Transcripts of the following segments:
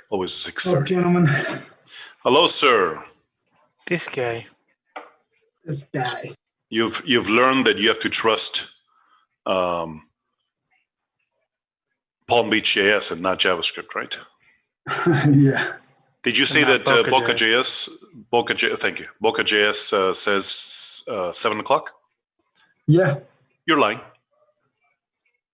Always 6:30. Oh, gentlemen. Hello, sir. This guy. This guy. You've learned that you have to trust Palm Beach JS and not JavaScript, right? Yeah. Did you say And that not Boca.js? Thank you. Boca.js says 7 o'clock? Yeah. You're lying.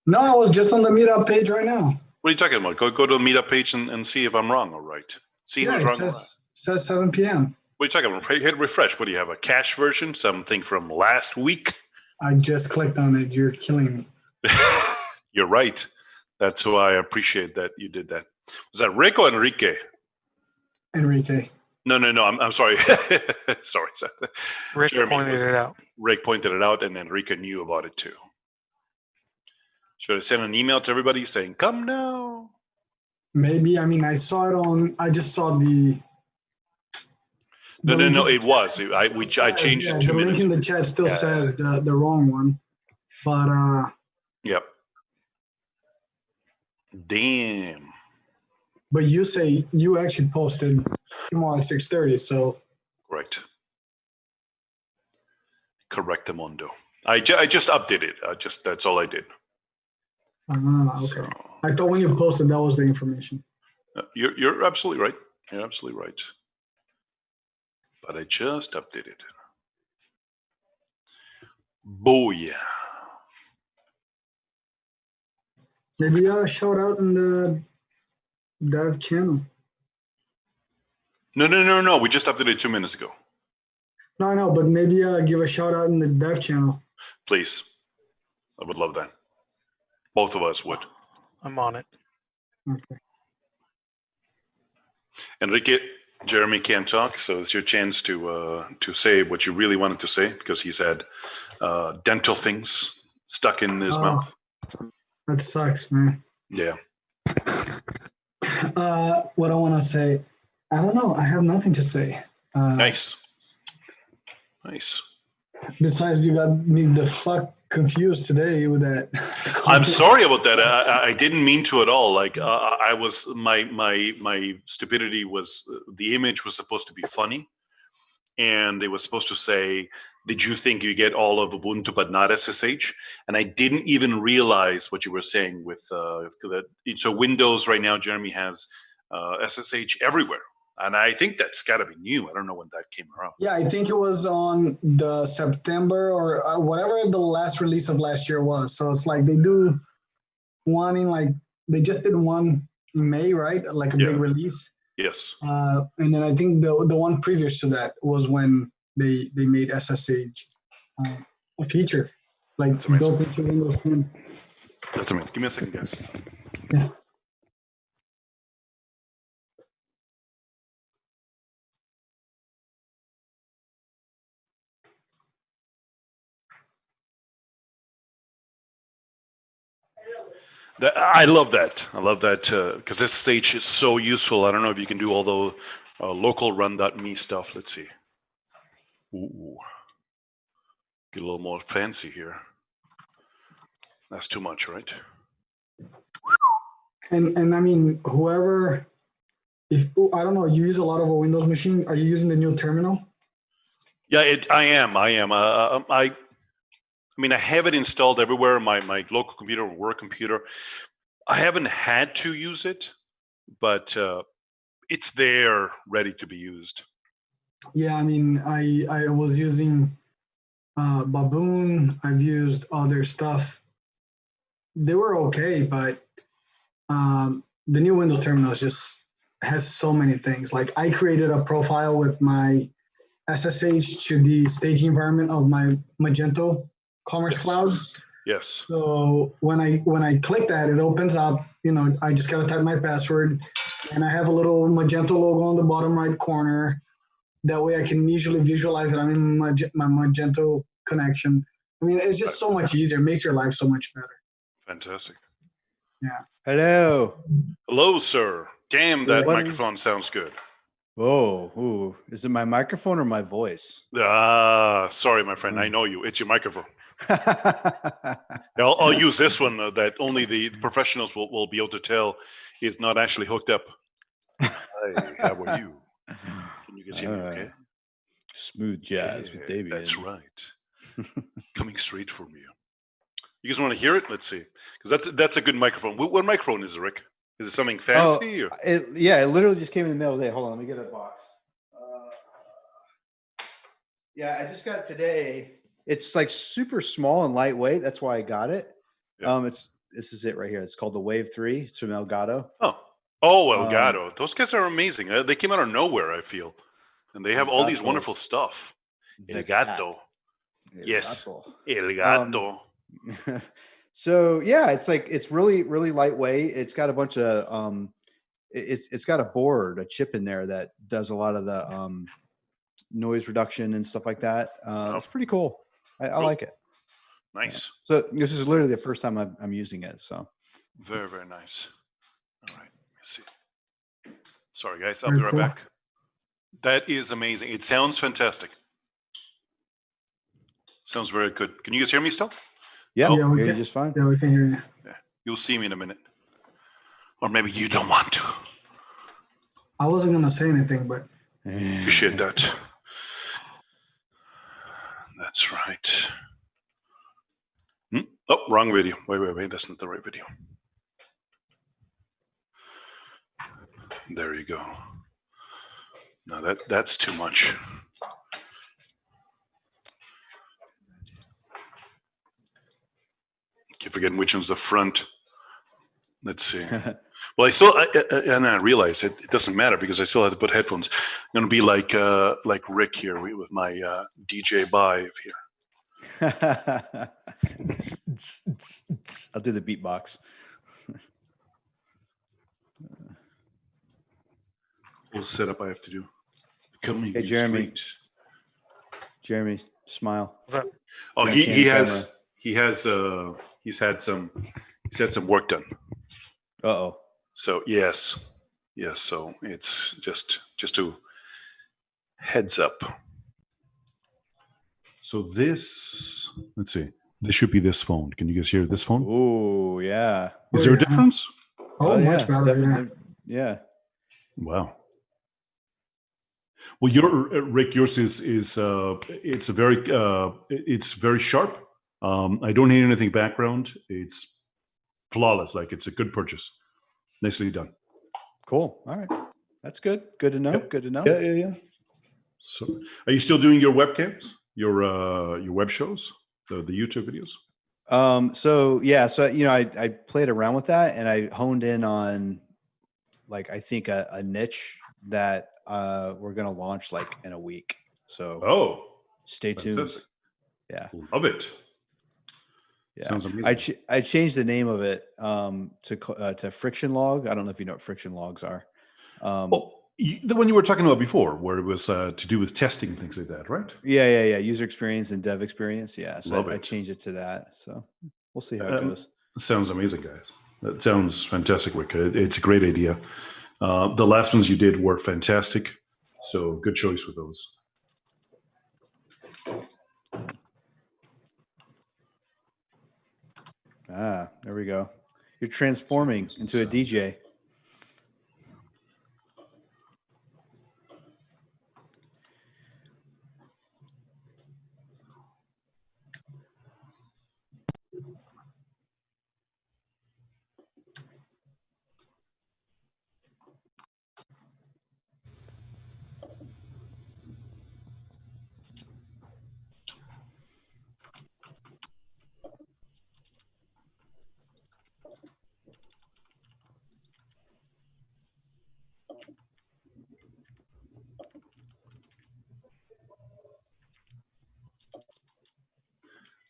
No, I was just on the meetup page right now. What are you talking about? Go to the meetup page and see if I'm wrong or right. See who's wrong or right. Says 7 p.m. What are you talking about? Hit refresh. What do you have? A cache version? Something from last week? I just clicked on it. You're killing me. You're right. That's why I appreciate that you did that. Was that Rick or Enrique? Enrique. No. I'm sorry. Sorry. Rick pointed it out. Rick pointed it out, and Enrique knew about it too. Should I send an email to everybody saying, come now? Maybe. I mean, I saw it on, I just saw the. No, it was. I changed it 2 minutes. The link in the chat still says the wrong one. But. Yep. Damn. But you say you actually posted tomorrow at 6:30, so. Correct. Correctamundo. I just updated it. That's all I did. Okay. So, I thought when you posted, that was the information. You're absolutely right. You're absolutely right. But I just updated it. Booyah. Maybe a shout out in the dev channel. No. We just updated 2 minutes ago. No, I know, but maybe give a shout out in the dev channel. Please. I would love that. Both of us would. I'm on it. Okay. Enrique, Jeremy can't talk, so it's your chance to say what you really wanted to say because he's had dental things stuck in his mouth. That sucks, man. Yeah. What I want to say, I don't know. I have nothing to say. Nice. Besides, you got me the fuck confused today with that. I'm sorry about that. I didn't mean to at all. Like I was, my stupidity was the image was supposed to be funny, and it was supposed to say, "Did you think you get all of Ubuntu but not SSH?" And I didn't even realize what you were saying with that. So Windows right now, Jeremy has SSH everywhere. And I think that's got to be new. I don't know when that came around. Yeah, I think it was on the September or whatever the last release of last year was. So it's like they do one in they just did one in May, right? Like a big release. Yes. And then I think the one previous to that was when they made SSH a feature, like built into Windows 10. That's amazing. Give me a second, guys. Yeah. I love that. I love that because SSH is so useful. I don't know if you can do all the local run.me stuff. Let's see. Ooh. Get a little more fancy here. That's too much, right? And I mean, whoever, I don't know, you use a lot of a Windows machine. Are you using the new terminal? Yeah, I am. I mean, I have it installed everywhere, my local computer, work computer. I haven't had to use it, but it's there, ready to be used. Yeah, I mean, I was using Baboon. I've used other stuff. They were okay, but the new Windows terminal just has so many things. Like I created a profile with my SSH to the staging environment of my Magento Commerce Cloud. Yes. So when I click that, it opens up. I just gotta type my password, and I have a little Magento logo on the bottom right corner. That way, I can easily visualize that I'm in my Magento connection. I mean, it's just so much easier. It makes your life so much better. Fantastic. Yeah. Hello, sir. Damn, that microphone sounds good. Whoa, is it my microphone or my voice? Sorry, my friend. I know you. It's your microphone. I'll use this one that only the professionals will be able to tell is not actually hooked up. Hi, how are you? Can you guys hear me okay? Smooth jazz with Davey. That's right. Coming straight from you. You guys want to hear it? Let's see. Because that's a good microphone. What microphone is it, Rick? Is it something fancy? Or? It literally just came in the mail today. Hold on, let me get a box. Yeah, I just got it today. It's like super small and lightweight. That's why I got it. Yeah. This is it right here. It's called the Wave 3. It's from Elgato. Oh, Elgato. Those guys are amazing. They came out of nowhere, I feel. And they have all these wonderful stuff. Elgato. Yes. Elgato. So yeah, it's really, really lightweight. It's got a bunch of it's got a chip in there that does a lot of the noise reduction and stuff like that. It's pretty cool. I like it. Nice. Yeah. So this is literally the first time I'm using it. So very, very nice. All right. Let's see. Sorry, guys. I'll be right back. That is amazing. It sounds fantastic. Sounds very good. Can you guys hear me still? Yeah, we hear can. You just fine. Yeah, we can hear you. Yeah. You'll see me in a minute. Or maybe you don't want to. I wasn't going to say anything, but... Appreciate that. That's right. Oh, wrong video. Wait. That's not the right video. There you go. No, that's too much. Keep forgetting which one's the front. Let's see. Well, and I realize it doesn't matter because I still have to put headphones. I'm gonna be like Rick here with my DJ Vive here. I'll do the beatbox. Whole setup I have to do. Hey, Jeremy. Jeremy, smile. What's up? Oh, he's had some work done. Uh-oh. So yes. So it's just to heads up. So this, let's see. This should be this phone. Can you guys hear this phone? Oh yeah. Is there a difference? Oh, much better. Yeah. Wow. Well, yours is it's very sharp. I don't need anything background. It's flawless. Like it's a good purchase. Nicely done. Cool. All right. That's good. Good to know. Yep. Good to know. Yeah. So, are you still doing your webcams, your web shows, the YouTube videos? So I played around with that and I honed in on I think a niche that we're gonna launch in a week. So stay tuned. Fantastic. Yeah. Love it. Yeah. Sounds amazing. I changed the name of it to Friction Log. I don't know if you know what Friction Logs are. The one you were talking about before, where it was to do with testing and things like that, right? Yeah. User experience and dev experience. Yeah. So I changed it to that. So we'll see how it goes. Sounds amazing, guys. That sounds fantastic, Rick. It's a great idea. The last ones you did were fantastic. So good choice with those. There we go. You're transforming into a DJ.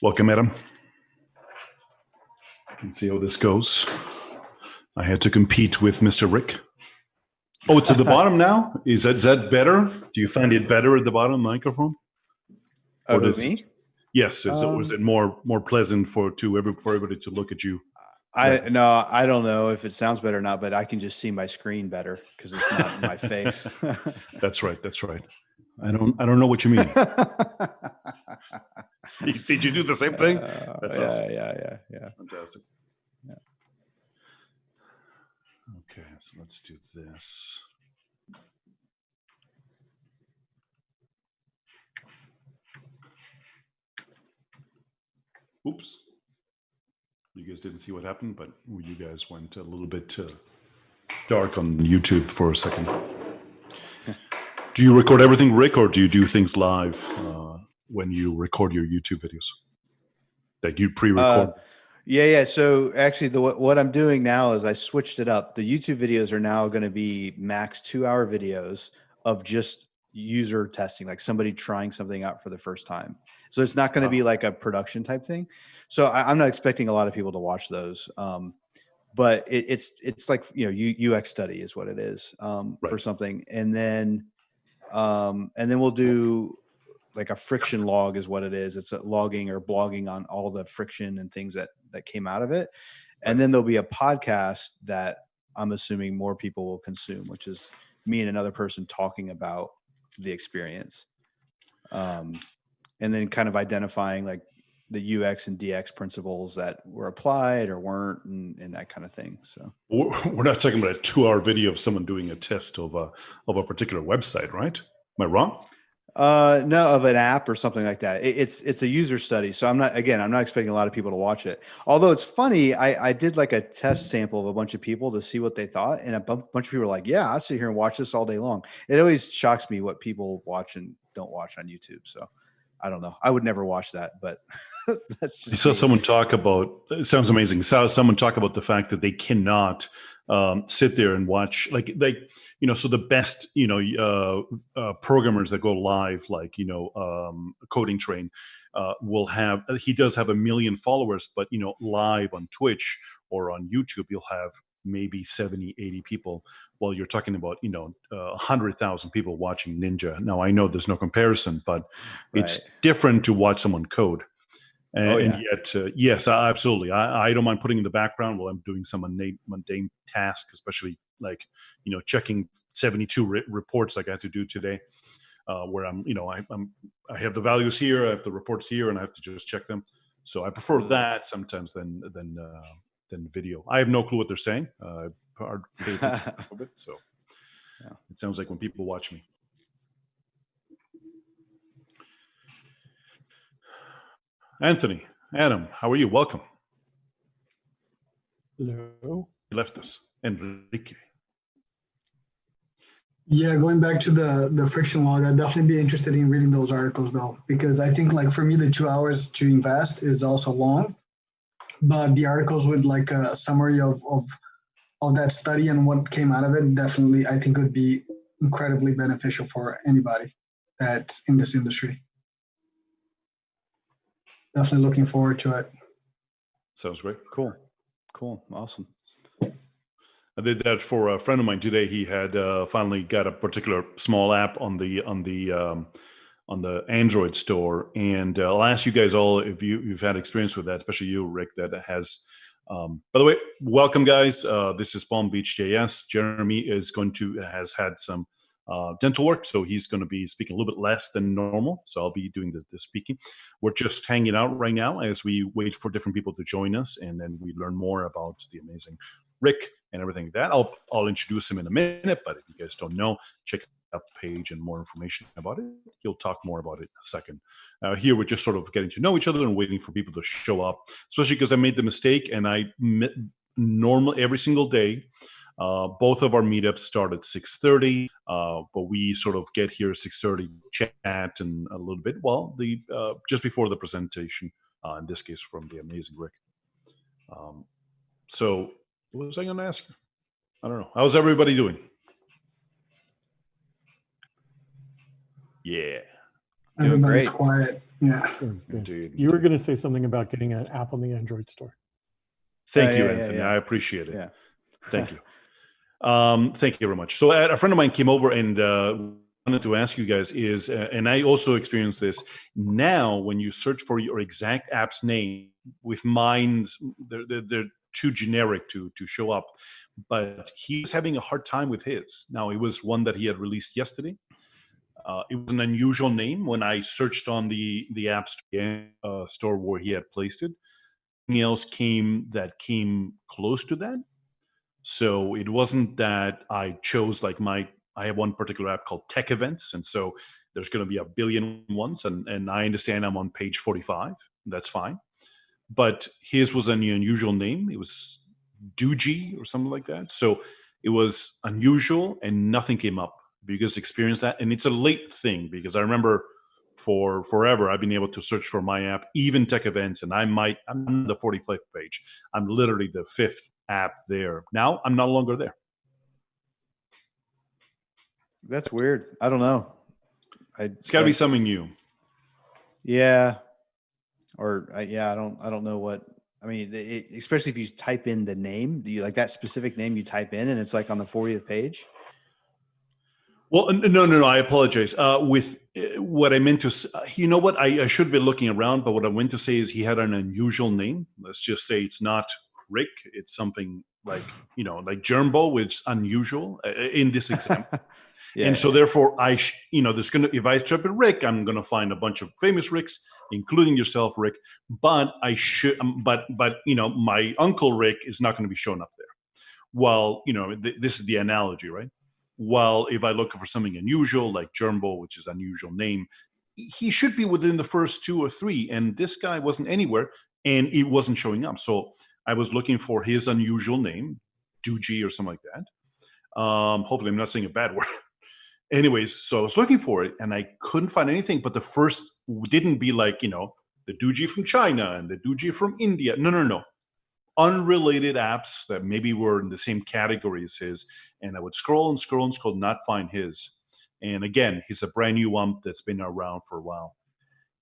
Welcome, Adam. I can see how this goes. I had to compete with Mr. Rick. Oh, it's at the bottom now? Is that better? Do you find it better at the bottom microphone? Or me? Yes. Is it more pleasant for everybody to look at you? I don't know if it sounds better or not, but I can just see my screen better because it's not my face. That's right. I don't know what you mean. Did you do the same thing? That's awesome. Yeah. Fantastic. Yeah. Okay, so let's do this. Oops. You guys didn't see what happened, but you guys went a little bit dark on YouTube for a second. Do you record everything, Rick, or do you do things live when you record your YouTube videos? That you pre-record? Yeah. So actually, what I'm doing now is I switched it up. The YouTube videos are now going to be max 2-hour videos of just user testing, like somebody trying something out for the first time. So it's not going to be like a production type thing. So I'm not expecting a lot of people to watch those. But it's like, UX study is what it is for something. And then we'll do like a friction log is what it is. It's a logging or blogging on all the friction and things that came out of it. And then there'll be a podcast that I'm assuming more people will consume, which is me and another person talking about the experience. And then kind of identifying like the UX and DX principles that were applied or weren't and that kind of thing. So we're not talking about a 2-hour video of someone doing a test of a particular website, right? Am I wrong? No, of an app or something like that. It's a user study. So I'm not expecting a lot of people to watch it. Although it's funny, I did like a test sample of a bunch of people to see what they thought. And a bunch of people were like, yeah, I'll sit here and watch this all day long. It always shocks me what people watch and don't watch on YouTube. So I don't know. I would never watch that, but that's just someone talk about, it sounds amazing. So someone talk about the fact that they cannot sit there and watch so the best programmers that go live, like Coding Train will have, he does have 1 million followers, but live on Twitch or on YouTube you'll have maybe 70, 80 people, while you're talking about 100,000 people watching Ninja. Now I know there's no comparison, but it's different to watch someone code. And yet, yes, absolutely. I don't mind putting in the background while I'm doing some mundane task, especially like, checking 72 reports like I have to do today, where I have the values here, I have the reports here, and I have to just check them. So I prefer that sometimes than video. I have no clue what they're saying. Hard to pay attention a bit, so it sounds like when people watch me. Anthony, Adam, how are you? Welcome. Hello. You left us. Enrique. Yeah, going back to the friction log, I'd definitely be interested in reading those articles though, because I think like for me, the 2 hours to invest is also long, but the articles with like a summary of that study and what came out of it, definitely I think would be incredibly beneficial for anybody that's in this industry. Definitely looking forward to it. Sounds great. Cool. Awesome. I did that for a friend of mine today. He had finally got a particular small app on the Android store, and I'll ask you guys all if you've had experience with that, especially you, Rick. That has. By the way, welcome, guys. This is Palm Beach JS. Jeremy has had some dental work, so he's going to be speaking a little bit less than normal. So I'll be doing the speaking. We're just hanging out right now as we wait for different people to join us, and then we learn more about the amazing Rick and everything like that. I'll introduce him in a minute, but if you guys don't know, check out the page and more information about it. He'll talk more about it in a second. Here we're just sort of getting to know each other and waiting for people to show up, especially because I made the mistake and I normally every single day. Both of our meetups start at 6:30, but we sort of get here at 6:30, chat and a little bit. Well, just before the presentation, in this case from the amazing Rick. So what was I going to ask you? I don't know. How's everybody doing? Yeah. Everybody's quiet. Yeah. Indeed. You were going to say something about getting an app on the Android store. Thank you, Anthony. I appreciate it. Yeah. Thank you. Thank you very much. So a friend of mine came over and wanted to ask you guys is, and I also experienced this, now when you search for your exact app's name, with mine, they're too generic to show up, but he's having a hard time with his. Now, it was one that he had released yesterday. It was an unusual name when I searched on the App Store where he had placed it. Nothing else came close to that. So it wasn't that I chose I have one particular app called Tech Events. And so there's going to be a billion ones. And I understand I'm on page 45. That's fine. but his was an unusual name. It was Doogie or something like that. So it was unusual and nothing came up. Have you guys experienced that? And it's a late thing because I remember for forever I've been able to search for my app, even tech events, and I'm on the 45th page. I'm literally the 5th app there. Now I'm no longer there. That's weird. I don't know. It's got to be something new. Yeah. Or I don't know what. I mean, especially if you type in the name, do you like that specific name you type in and it's like on the 40th page? Well, no. I apologize. With what I meant to, you know what? I should be looking around, but what I meant to say is he had an unusual name. Let's just say it's not Rick. It's something like Germbo, which is unusual in this example. Yeah. And so therefore, if I type in Rick, I'm going to find a bunch of famous Ricks, including yourself, Rick. But I should, but my uncle Rick is not going to be showing up there. Well, this is the analogy, right? While if I look for something unusual like Germbo, which is an unusual name, he should be within the first 2 or 3. And this guy wasn't anywhere, and it wasn't showing up. So I was looking for his unusual name, Doogie or something like that. Hopefully, I'm not saying a bad word. Anyways, so I was looking for it, and I couldn't find anything. But the first didn't be like the Doogie from China and the Doogie from India. No. Unrelated apps that maybe were in the same category as his, and I would scroll and scroll and scroll, not find his. And again, he's a brand new one that's been around for a while.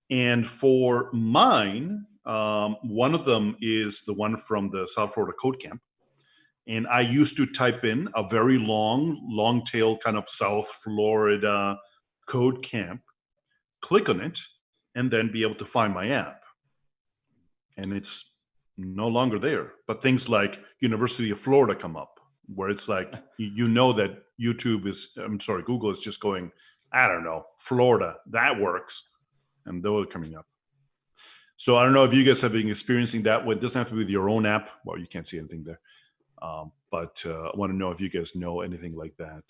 And for mine, one of them is the one from the South Florida Code Camp. And I used to type in a very long tail kind of South Florida Code Camp, click on it, and then be able to find my app. And it's no longer there. But things like University of Florida come up, where it's like, that Google is just going, I don't know, Florida, that works. And those are coming up. So I don't know if you guys have been experiencing that. Well, it doesn't have to be with your own app. Well, you can't see anything there. But I want to know if you guys know anything like that.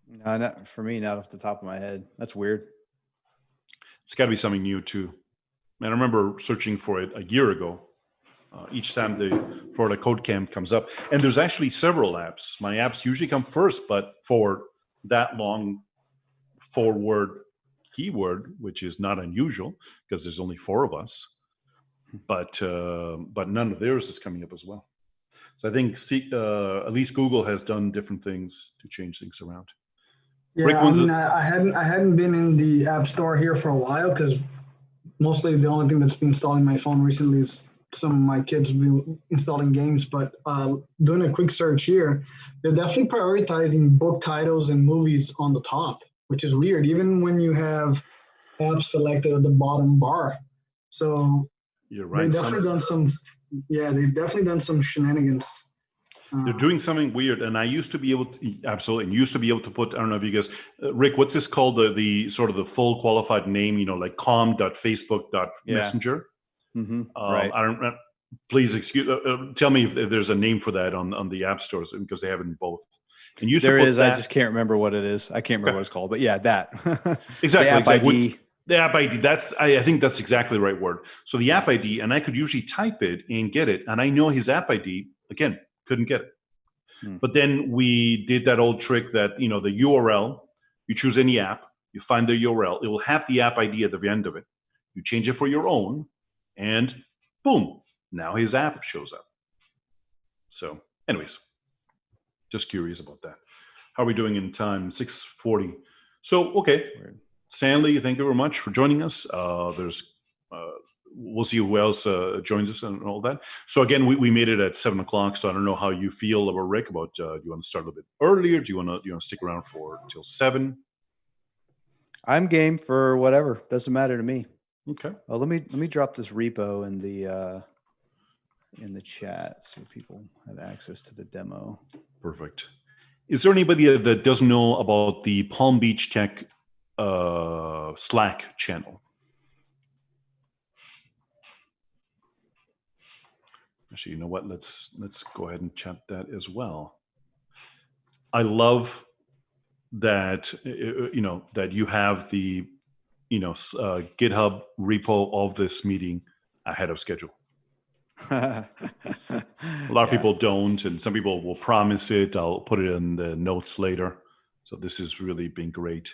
No, not for me, not off the top of my head. That's weird. It's got to be something new too. And I remember searching for it a year ago. Each time the Florida Code Camp comes up, and there's actually several apps. My apps usually come first, but for that long forward keyword, which is not unusual because there's only 4 of us, but none of theirs is coming up as well. So I think at least Google has done different things to change things around. Yeah, Rick, I hadn't been in the App Store here for a while because mostly the only thing that's been installed in my phone recently is some of my kids have been installing games. But doing a quick search here, they're definitely prioritizing book titles and movies on the top, which is weird, even when you have apps selected at the bottom bar. So you're right. They've definitely done some shenanigans. They're doing something weird, and I used to be able to put. I don't know if you guys, Rick, what's this called? The sort of the full qualified name, like com.facebook.messenger. Mm-hmm. Right. I don't. Please tell me if there's a name for that on the app stores because they have it in both. And there is. I just can't remember what it is. I can't remember what it's called, but yeah, that exactly. The app ID. The app ID. I think that's exactly the right word. So the app ID, and I could usually type it and get it, and I know his app ID again. Couldn't get it. But then we did that old trick that, the URL, you choose any app, you find the URL, it will have the app ID at the end of it. You change it for your own, and boom, now his app shows up. So anyways, just curious about that. How are we doing in time? 6:40. So, okay. Stanley, thank you very much for joining us. We'll see who else joins us and all that. So again, we made it at 7:00. So I don't know how you feel about Rick. Do you want to start a little bit earlier? Do you want to stick around till 7? I'm game for whatever. Doesn't matter to me. Okay. Well, let me drop this repo in the chat so people have access to the demo. Perfect. Is there anybody that doesn't know about the Palm Beach Tech Slack channel? Actually, you know what? Let's go ahead and chat that as well. I love that that you have the GitHub repo of this meeting ahead of schedule. A lot of people don't, and some people will promise it. I'll put it in the notes later. So this has really been great.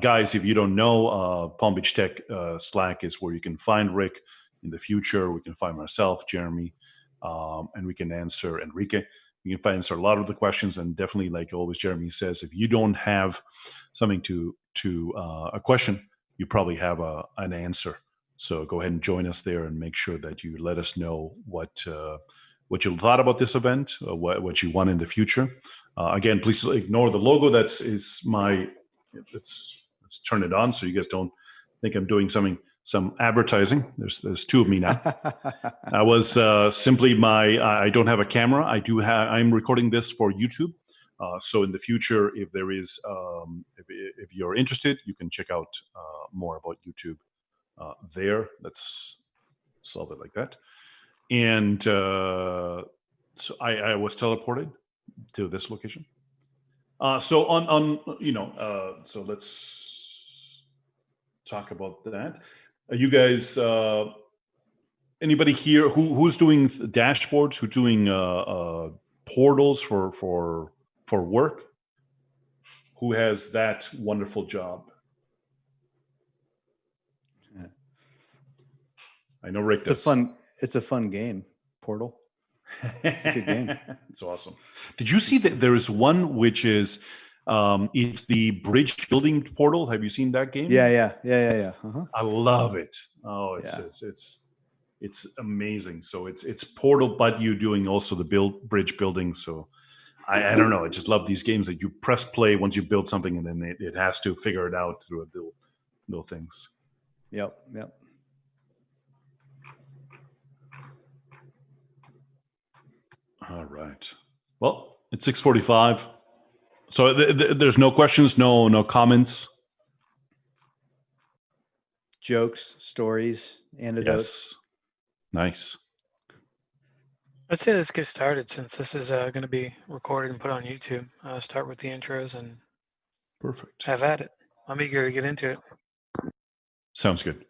Guys, if you don't know, Palm Beach Tech Slack is where you can find Rick in the future. We can find myself, Jeremy, and we can answer Enrique. You can answer a lot of the questions, and definitely, like always, Jeremy says, if you don't have something to a question, you probably have an answer. So go ahead and join us there, and make sure that you let us know what you thought about this event, what you want in the future. Again, please ignore the logo. Let's turn it on so you guys don't think I'm doing some advertising. There's two of me now. I was simply I don't have a camera. I'm recording this for YouTube. So in the future, if there is, if you're interested, you can check out more about YouTube there. Let's solve it like that. And so I was teleported to this location. So so let's talk about that. You guys, anybody here who's doing dashboards, who's doing portals for work? Who has that wonderful job? Yeah. I know Rick does. It's a fun game, Portal. It's a good game. It's awesome. Did you see that there is one which is it's the bridge building portal? Have you seen that game? Yeah. Uh-huh. I love it. Oh, it's amazing. So it's Portal, but you're doing also the bridge building. So I don't know. I just love these games that you press play once you build something, and then it has to figure it out through little things. Yep. All right. Well, it's 6:45. So there's no questions, no comments. Jokes, stories, anecdotes. Yes. Nice. I'd say let's get started, since this is going to be recorded and put on YouTube. Start with the intros and Perfect. have at it. I'm eager to get into it. Sounds good.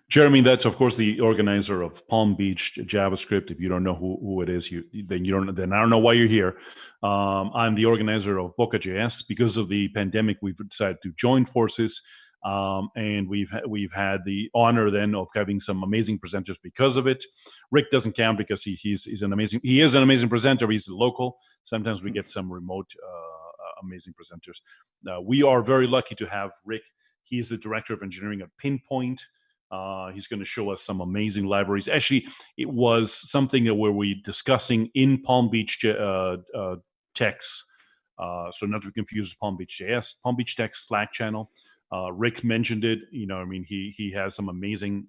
Jeremy, that's of course the organizer of Palm Beach JavaScript. If you don't know who it is, then I don't know why you're here. I'm the organizer of Boca.js. Because of the pandemic, we've decided to join forces, and we've had the honor then of having some amazing presenters because of it. Rick doesn't count because he is an amazing presenter. He's local. Sometimes we get some remote amazing presenters. We are very lucky to have Rick. He's the director of engineering at Pinpoint. He's going to show us some amazing libraries. Actually, it was something that we discussing in Palm Beach Tech's. So not to be confused with Palm Beach JS, Palm Beach Tech's Slack channel. Rick mentioned it. He has some amazing,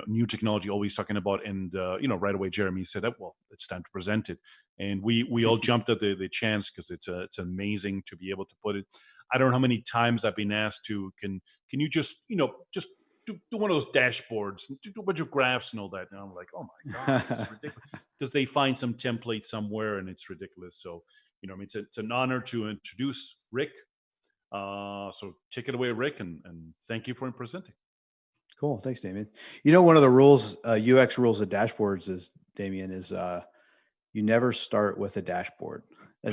new technology always talking about. And right away, Jeremy said that, well, it's time to present it. And we all jumped at the chance because it's amazing to be able to put it. I don't know how many times I've been asked to, can you just do one of those dashboards, do a bunch of graphs and all that. And I'm like, oh my God, it's ridiculous. Because they find some template somewhere and it's ridiculous. So, it's an honor to introduce Rick. So take it away, Rick, and thank you for presenting. Cool. Thanks, Damien. One of the rules, UX rules of dashboards is you never start with a dashboard.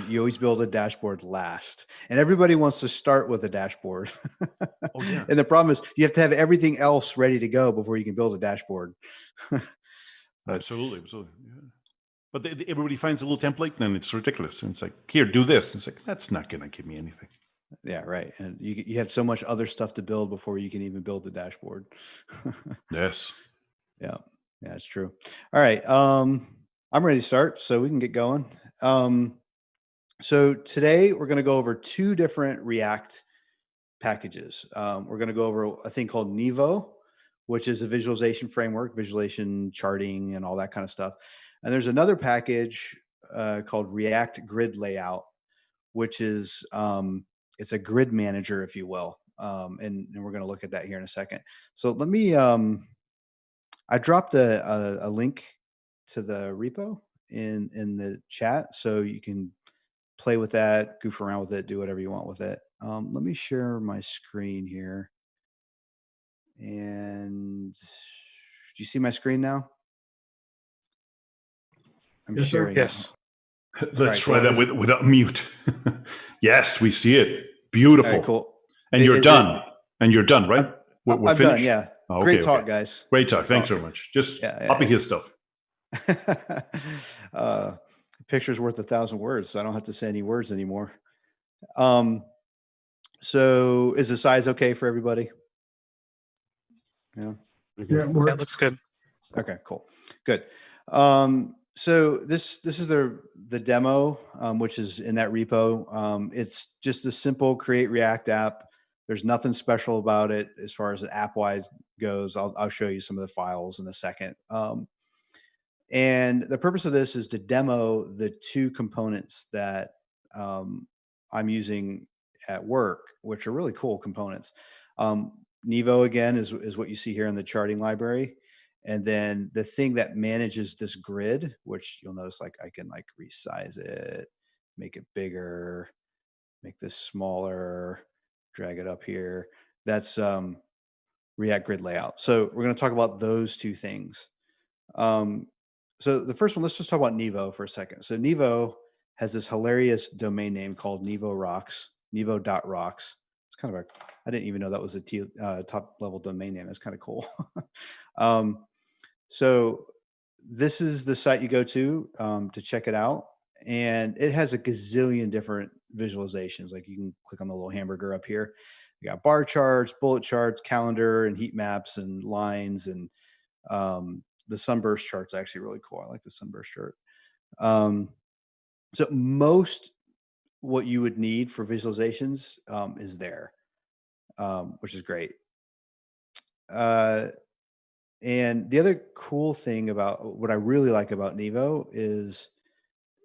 You always build a dashboard last, and everybody wants to start with a dashboard. Oh, yeah. And the problem is you have to have everything else ready to go before you can build a dashboard. Absolutely. Yeah. But everybody finds a little template, then it's ridiculous. And it's like, here, do this. And it's like, that's not going to give me anything. Yeah, right. And you have so much other stuff to build before you can even build the dashboard. Yes. Yeah, it's true. All right. I'm ready to start, so we can get going. So today we're going to go over two different React packages. We're going to go over a thing called Nivo, which is a visualization framework, visualization charting, and all that kind of stuff. And there's another package called React Grid Layout, which is it's a grid manager, if you will. And we're going to look at that here in a second. So let me, I dropped a link to the repo in the chat, so you can play with that, goof around with it, do whatever you want with it. Let me share my screen here. And you see my screen now? I'm Yes, sir. sharing it. Yes. Let's Right, try cool. that without mute. Yes, we see it. All Beautiful. right, cool. And you're Is done. And you're done, right? I'm, We're I'm finished? done. Yeah. Oh, Great okay, talk, okay. guys. Great talk. Thanks talk. very much. Just Yeah, copy his stuff. A picture's worth 1,000 words, so I don't have to say any words anymore. So is the size okay for everybody? Yeah. Yeah, it That works. looks good. Okay, cool. Good. So this is the demo, which is in that repo. It's just a simple create React app. There's nothing special about it as far as app wise goes. I'll show you some of the files in a second. And the purpose of this is to demo the two components that I'm using at work, which are really cool components. Nivo again is what you see here in the charting library. And then the thing that manages this grid, which you'll notice, like I can like resize it, make it bigger, make this smaller, drag it up here. That's React Grid Layout. So we're going to talk about those two things. So the first one, let's just talk about Nivo for a second. So Nivo has this hilarious domain name called Nivo Rocks, Nivo.rocks. It's kind of I didn't even know that was a top level domain name. It's kind of cool. So this is the site you go to check it out. And it has a gazillion different visualizations. Like you can click on the little hamburger up here. You got bar charts, bullet charts, calendar, and heat maps, and lines, and the sunburst chart's actually really cool. I like the sunburst chart. So most what you would need for visualizations is there, which is great. And the other cool thing about what I really like about Nivo is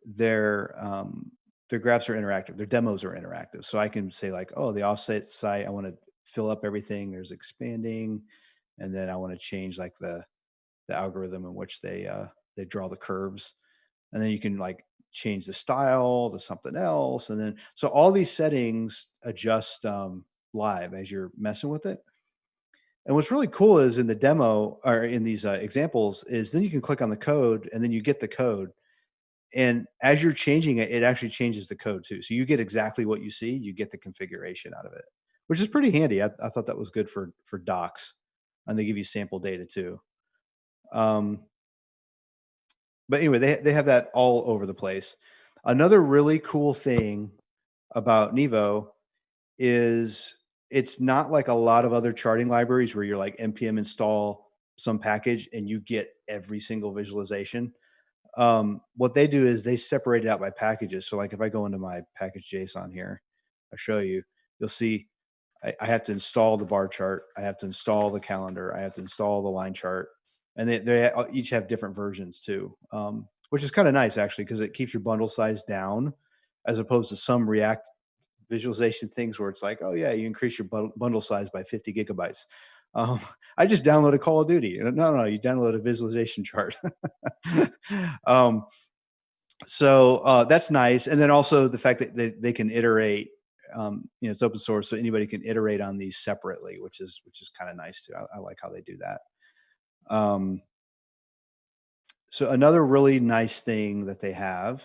their graphs are interactive. Their demos are interactive. So I can say like, oh, the offset site, I want to fill up everything. There's expanding. And then I want to change like the algorithm in which they draw the curves. And then you can like change the style to something else. And then, so all these settings adjust live as you're messing with it. And what's really cool is in the demo or in these examples is then you can click on the code and then you get the code. And as you're changing it, it actually changes the code too. So you get exactly what you see, you get the configuration out of it, which is pretty handy. I thought that was good for docs, and they give you sample data too. But anyway, they have that all over the place. Another really cool thing about Nivo is it's not like a lot of other charting libraries where you're like npm install some package and you get every single visualization. What they do is they separate it out by packages. So like if I go into my package JSON here, I'll show you, you'll see I have to install the bar chart. I have to install the calendar. I have to install the line chart. And they each have different versions too, which is kind of nice actually, because it keeps your bundle size down as opposed to some React visualization things where it's like, oh yeah, you increase your bundle size by 50 gigabytes. I just downloaded Call of Duty. No, you download a visualization chart. So that's nice. And then also the fact that they can iterate, it's open source, so anybody can iterate on these separately, which is kind of nice too. I like how they do that. So another really nice thing that they have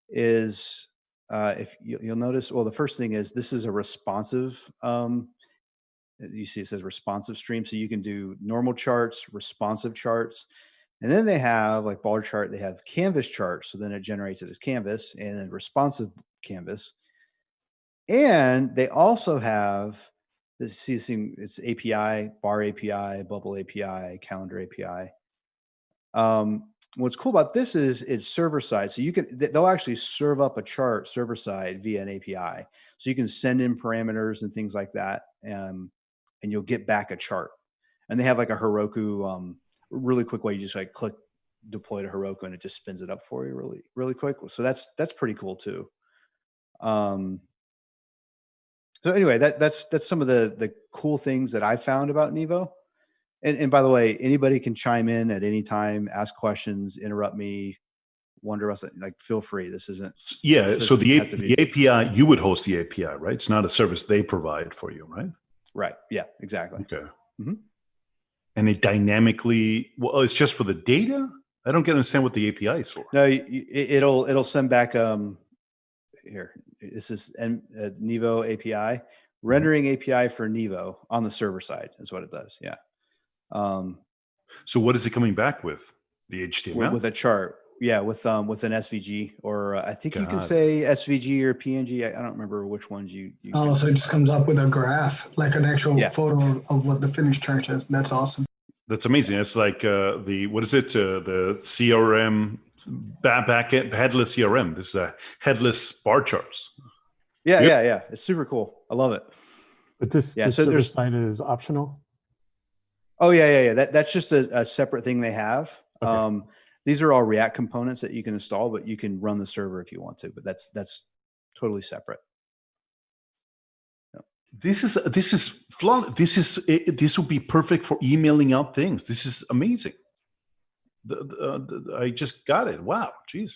is if you'll notice, well, the first thing is this is a responsive, you see it says responsive stream. So you can do normal charts, responsive charts. And then they have like bar chart, they have canvas charts. So then it generates it as canvas, and then responsive canvas. And they also have this, it's API, bar API, bubble API, calendar API. What's cool about this is it's server side. So they'll actually serve up a chart server side via an API. So you can send in parameters and things like that. And you'll get back a chart. And they have like a Heroku, really quick way. You just like click deploy to Heroku and it just spins it up for you really, really quick. So that's pretty cool too. So anyway, that's some of the cool things that I found about Nivo. And by the way, anybody can chime in at any time, ask questions, interrupt me, wonder about something, like feel free. This isn't. Yeah. So the API, you would host the API, right? It's not a service they provide for you, right? Right. Yeah, exactly. Okay. Mm-hmm. And it dynamically, well, it's just for the data? I don't understand what the API is for. No, it'll send back here. This is Nivo API, rendering API for Nivo on the server side is what it does. Yeah. So what is it coming back with? The HTML? With a chart. Yeah, with an SVG, or I think you can Got it. say SVG or PNG. I don't remember which ones you Oh, so it just comes up with a graph, like an actual Yeah. photo of what the finished chart is. That's awesome. That's amazing. It's like what is it? The CRM backend headless CRM. This is a headless bar charts. Yeah, Yep. yeah. It's super cool. I love it. But this Yeah, this so server there's- side is optional. Oh yeah. That's just a separate thing they have. Okay. These are all React components that you can install, but you can run the server if you want to. But that's totally separate. This is flawless. This would be perfect for emailing out things. This is amazing. I just got it. Wow, jeez.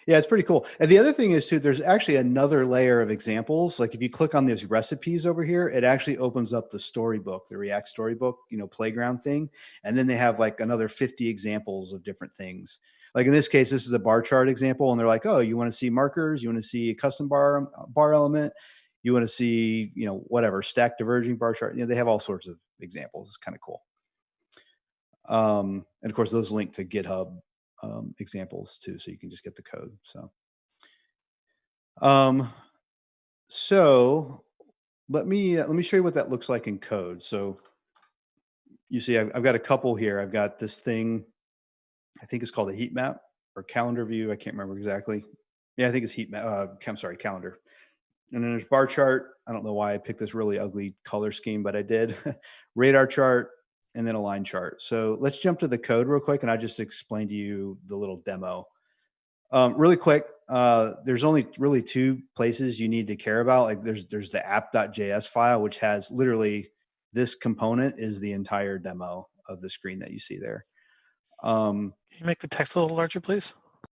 Yeah, it's pretty cool. And the other thing is too, there's actually another layer of examples. Like if you click on these recipes over here, it actually opens up the storybook, the React storybook, playground thing. And then they have like another 50 examples of different things. Like in this case, this is a bar chart example. And they're like, oh, you want to see markers? You want to see a custom bar element? You want to see, whatever, stack diverging bar chart. They have all sorts of examples. It's kind of cool. And of course, those link to GitHub examples too, so you can just get the code. So let me show you what that looks like in code. So you see, I've got a couple here. I've got this thing, I think it's called a heat map or calendar view. I can't remember exactly. Yeah, I think it's heat map. I'm sorry, calendar. And then there's bar chart. I don't know why I picked this really ugly color scheme, but I did. Radar chart, and then a line chart. So let's jump to the code real quick, and I just explain to you the little demo. Really quick, there's only really two places you need to care about. Like there's the app.js file, which has literally this component is the entire demo of the screen that you see there. Can you make the text a little larger, please?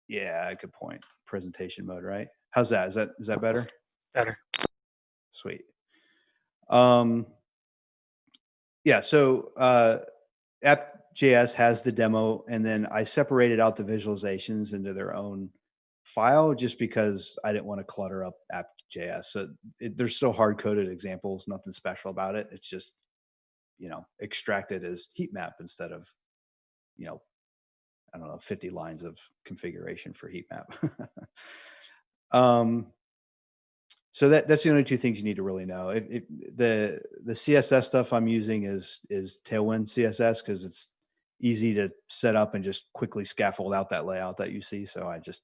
Yeah, good point. Presentation mode, right? How's that? Is that better? Better. Sweet. Yeah, so app.js has the demo, and then I separated out the visualizations into their own file just because I didn't want to clutter up app.js. So they're still hard-coded examples, nothing special about it. It's just, extracted as heat map instead of, I don't know, 50 lines of configuration for heat map. So that's the only two things you need to really know. The CSS stuff I'm using is Tailwind CSS because it's easy to set up and just quickly scaffold out that layout that you see. So I just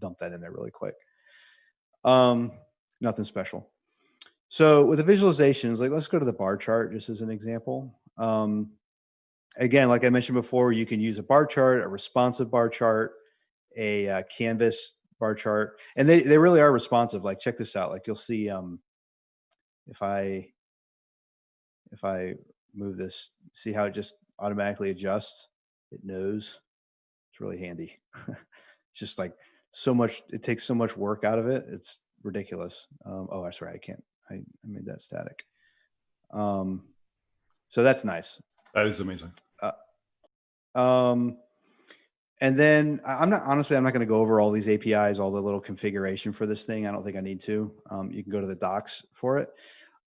dump that in there really quick. Nothing special. So with the visualizations, like let's go to the bar chart just as an example. Again, like I mentioned before, you can use a bar chart, a responsive bar chart, a canvas bar chart, and they really are responsive. Like check this out. Like you'll see if I move this, see how it just automatically adjusts. It knows. It's really handy. It's just like so much, it takes so much work out of it. It's ridiculous. Oh, that's right. I made that static. So that's nice. That is amazing. And then I'm not going to go over all these APIs, all the little configuration for this thing. I don't think I need to. You can go to the docs for it.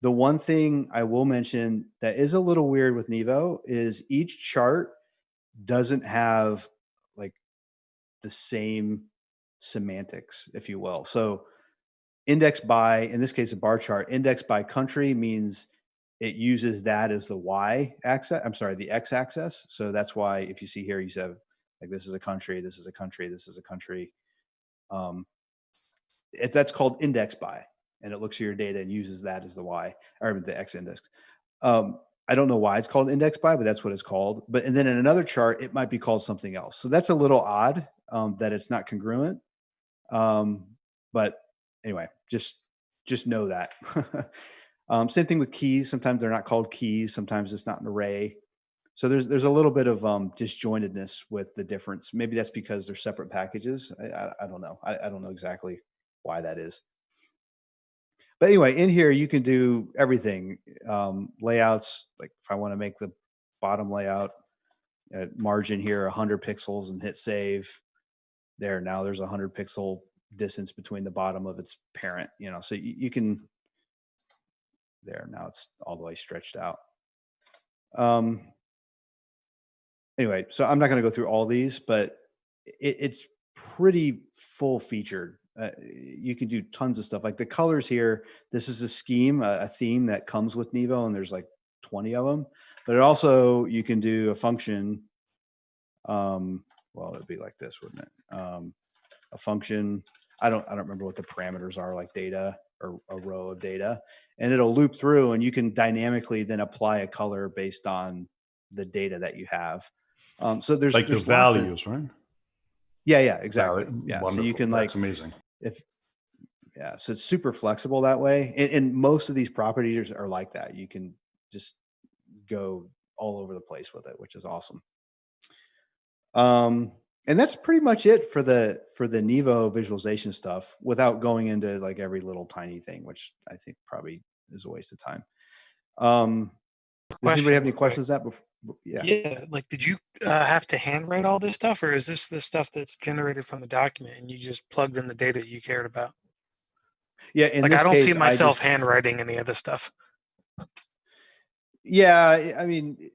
The one thing I will mention that is a little weird with Nivo is each chart doesn't have like the same semantics, if you will. So index by, in this case, a bar chart, index by country means it uses that as the Y axis. I'm sorry, the X axis. So that's why if you see here, you have like, this is a country, this is a country, this is a country. That's called index by, and it looks at your data and uses that as the Y, or the X index. I don't know why it's called index by, but that's what it's called. And then in another chart, it might be called something else. So that's a little odd that it's not congruent. But anyway, just know that. Same thing with keys. Sometimes they're not called keys. Sometimes it's not an array. So there's a little bit of disjointedness with the difference. Maybe that's because they're separate packages. I don't know. I don't know exactly why that is. But anyway, in here you can do everything. Layouts, like if I want to make the bottom layout, margin here 100 pixels, and hit save. There, now there's 100 pixel distance between the bottom of its parent. So you can. There, now it's all the way stretched out. Anyway, so I'm not going to go through all these, but it's pretty full featured. You can do tons of stuff. Like the colors here, this is a scheme, a theme that comes with Nivo, and there's like 20 of them. But it also, you can do a function. Well, it'd be like this, wouldn't it? A function. I don't remember what the parameters are, like data or a row of data, and it'll loop through, and you can dynamically then apply a color based on the data that you have. So there's like there's the values, right? Yeah, exactly. Yeah, Wonderful. so you can That's amazing. So it's super flexible that way, and most of these properties are like that. You can just go all over the place with it, which is awesome. And that's pretty much it for the Nivo visualization stuff, without going into like every little tiny thing, which I think probably is a waste of time. Does anybody have any questions that before? Yeah. Like, did you have to handwrite all this stuff, or is this the stuff that's generated from the document and you just plugged in the data you cared about? Yeah. In like, this I don't case, see myself handwriting any of this stuff. Yeah. I mean,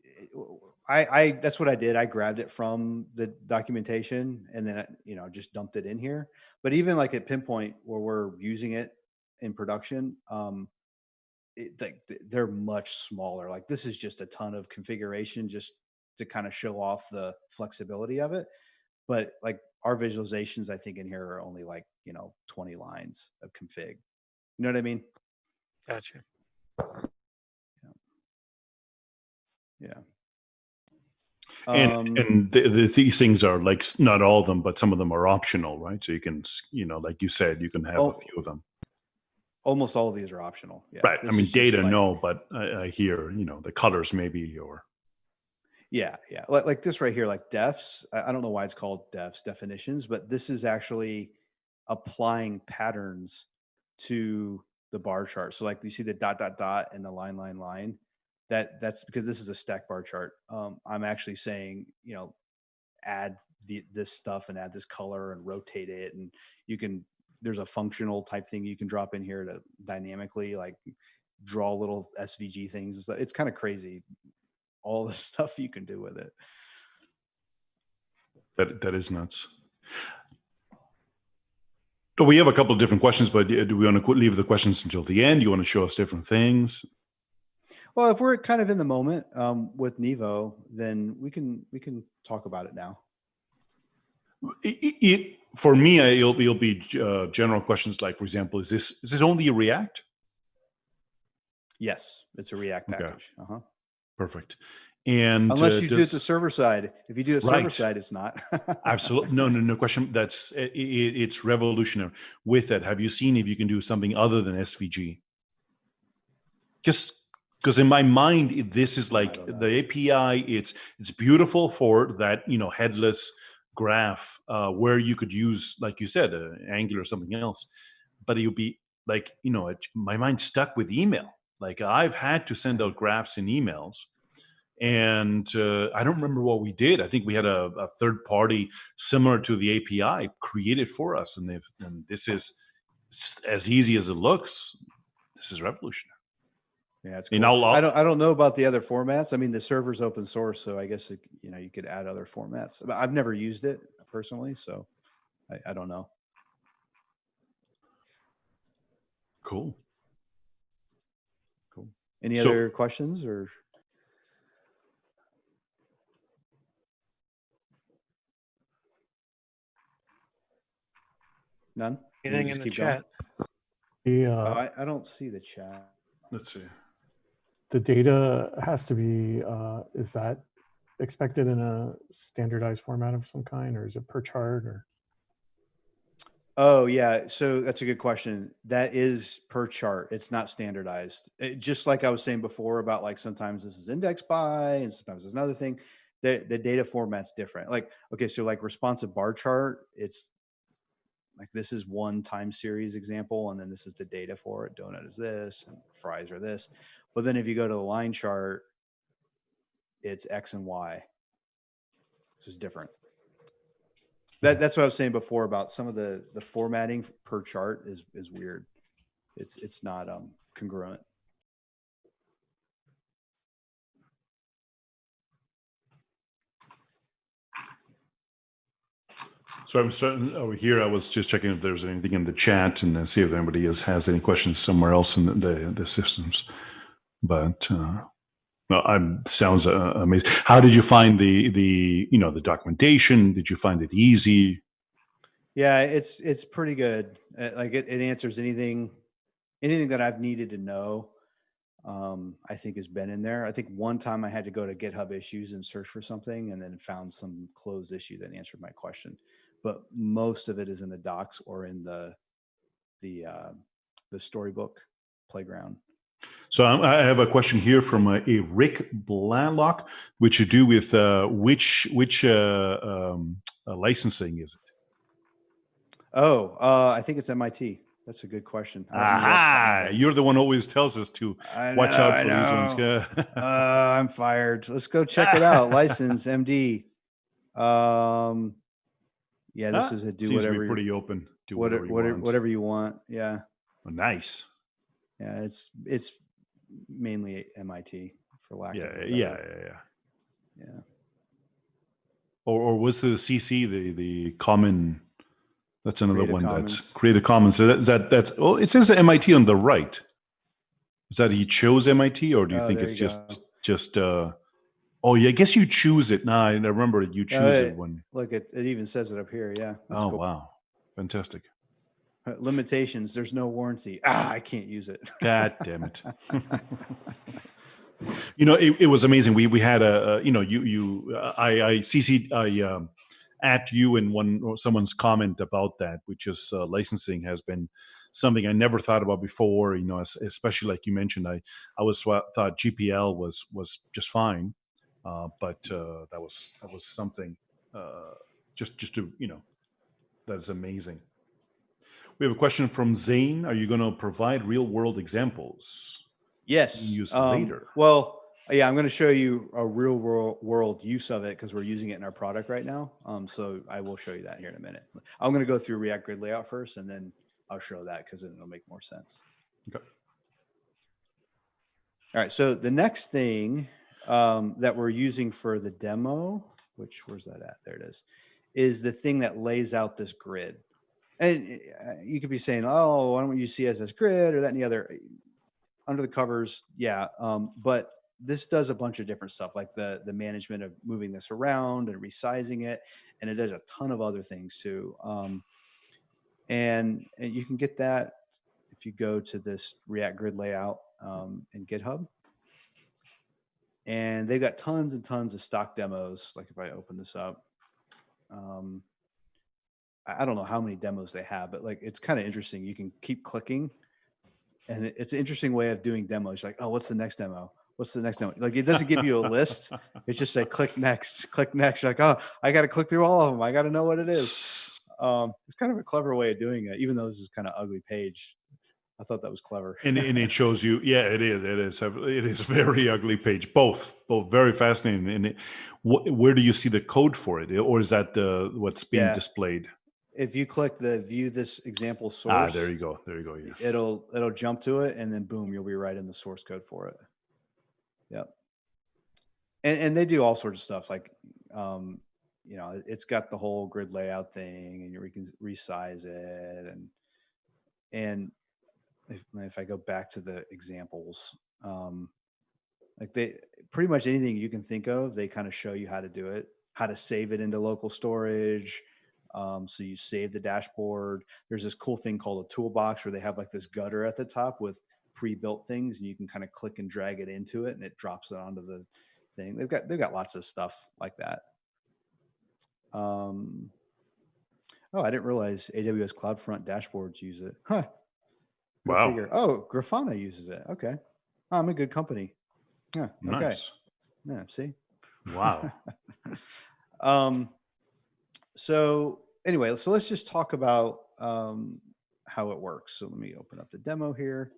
I that's what I did. I grabbed it from the documentation and then, just dumped it in here. But even like at Pinpoint, where we're using it in production, they're much smaller. Like this is just a ton of configuration just to kind of show off the flexibility of it. But like our visualizations, I think in here are only like, 20 lines of config. You know what I mean? Gotcha. Yeah. And these things are like, not all of them, but some of them are optional, right? So you can, like you said, you can have a few of them. Almost all of these are optional. Yeah. Right. I mean, data, like, no, but I hear, the colors maybe, or. Yeah. Like this right here, like defs. I don't know why it's called defs, definitions, but this is actually applying patterns to the bar chart. So like you see the ... and the line. That's because this is a stack bar chart. I'm actually saying, add this stuff and add this color and rotate it. And there's a functional type thing you can drop in here to dynamically like draw little SVG things. It's kind of crazy. All the stuff you can do with it. That is nuts. So we have a couple of different questions, but do we want to leave the questions until the end? You want to show us different things? Well, if we're kind of in the moment with Nivo, then we can talk about it now. For me, it'll be general questions like, for example, is this only a React? Yes, it's a React package. Okay. Perfect. And unless you do it to server side, if you do it server side, it's not. Absolutely, no question. That's it's revolutionary. With that, have you seen if you can do something other than SVG? Just because in my mind, this is like the API. It's beautiful for that headless graph where you could use, like you said, Angular or something else. But it would be like my mind stuck with email. Like I've had to send out graphs in emails. And I don't remember what we did. I think we had a third party similar to the API created for us. And this is as easy as it looks. This is revolutionary. Yeah, it's cool. I don't know about the other formats. I mean, the server's open source, so I guess you could add other formats. But I've never used it personally, so I don't know. Cool. Any other questions or? None? Anything in the chat? I don't see the chat. Let's see. The data has to be, is that expected in a standardized format of some kind, or is it per chart or? Oh yeah, so that's a good question. That is per chart. It's not standardized. Just like I was saying before about like sometimes this is indexed by and sometimes it's another thing. The data format's different. Like, okay, so like responsive bar chart, it's like this is one time series example, and then this is the data for it. Donut is this, and fries are this. But then if you go to the line chart, it's X and Y. This is different. That's what I was saying before about some of the formatting per chart is weird. It's not congruent. So I'm starting over here. I was just checking if there's anything in the chat and see if anybody has any questions somewhere else in the systems. But no, sounds amazing. How did you find the documentation? Did you find it easy? Yeah, it's pretty good. Like it answers anything that I've needed to know. I think has been in there. I think one time I had to go to GitHub issues and search for something, and then found some closed issue that answered my question. But most of it is in the docs or in the storybook playground. So I have a question here from a Rick Blalock, which to do with which licensing is it? Oh, I think it's MIT. That's a good question. Aha! You're the one who always tells us to watch out for these ones. I'm fired. Let's go check it out. License MD. Yeah, this is a do seems whatever. To be pretty open. Do whatever you want. Yeah. Oh, nice. Yeah, it's mainly MIT for lack of a better. Yeah. Or was the CC the common? That's another Creative one. Commons. That's Creative Commons. So that's. Oh, it says MIT on the right. Is that he chose MIT, or do you think it's just? Oh yeah, I guess you choose it. Nah, I remember you choose it when. Look, it even says it up here. Yeah. That's cool. Wow, fantastic. Limitations. There's no warranty. I can't use it. God damn it. It was amazing. We had I CC'd at you in someone's comment about that, which is licensing has been something I never thought about before. Especially like you mentioned, I thought GPL was just fine, but that was something just to that is amazing. We have a question from Zane. Are you going to provide real world examples? Yes. Use later. Well, yeah, I'm going to show you a real world use of it because we're using it in our product right now. So I will show you that here in a minute. I'm going to go through React Grid Layout first, and then I'll show that because it'll make more sense. Okay. All right. So the next thing that we're using for the demo, where's that at? There it is the thing that lays out this grid. And you could be saying, oh, why don't we use CSS Grid or that and the other? Under the covers, yeah. But this does a bunch of different stuff, like the management of moving this around and resizing it, and it does a ton of other things too. And you can get that if you go to this React Grid Layout in GitHub. And they've got tons and tons of stock demos. Like if I open this up, I don't know how many demos they have, but like it's kind of interesting. You can keep clicking, and it's an interesting way of doing demos. Like, oh, what's the next demo? What's the next demo? Like it doesn't give you a list. It's just like click next, click next. You're like, oh, I got to click through all of them. I got to know what it is. It's kind of a clever way of doing it, even though this is kind of ugly page. I thought that was clever. And it shows you, yeah, it is a very ugly page. Both very fascinating. And where do you see the code for it, or is that what's being displayed? If you click the view this example source, there you go. Yeah. It'll jump to it, and then boom, you'll be right in the source code for it. Yep. And they do all sorts of stuff like, it's got the whole grid layout thing, and you can resize it, and if I go back to the examples, like they pretty much anything you can think of, they kind of show you how to do it, how to save it into local storage. So you save the dashboard. There's this cool thing called a toolbox where they have like this gutter at the top with pre-built things, and you can kind of click and drag it into it, and it drops it onto the thing. They've got lots of stuff like that. Oh, I didn't realize AWS CloudFront dashboards use it. Huh. Wow. Figure. Oh, Grafana uses it. Okay. Oh, I'm a good company. Yeah. Okay. Nice. Yeah. See. Wow. So anyway, so let's just talk about how it works. So let me open up the demo here,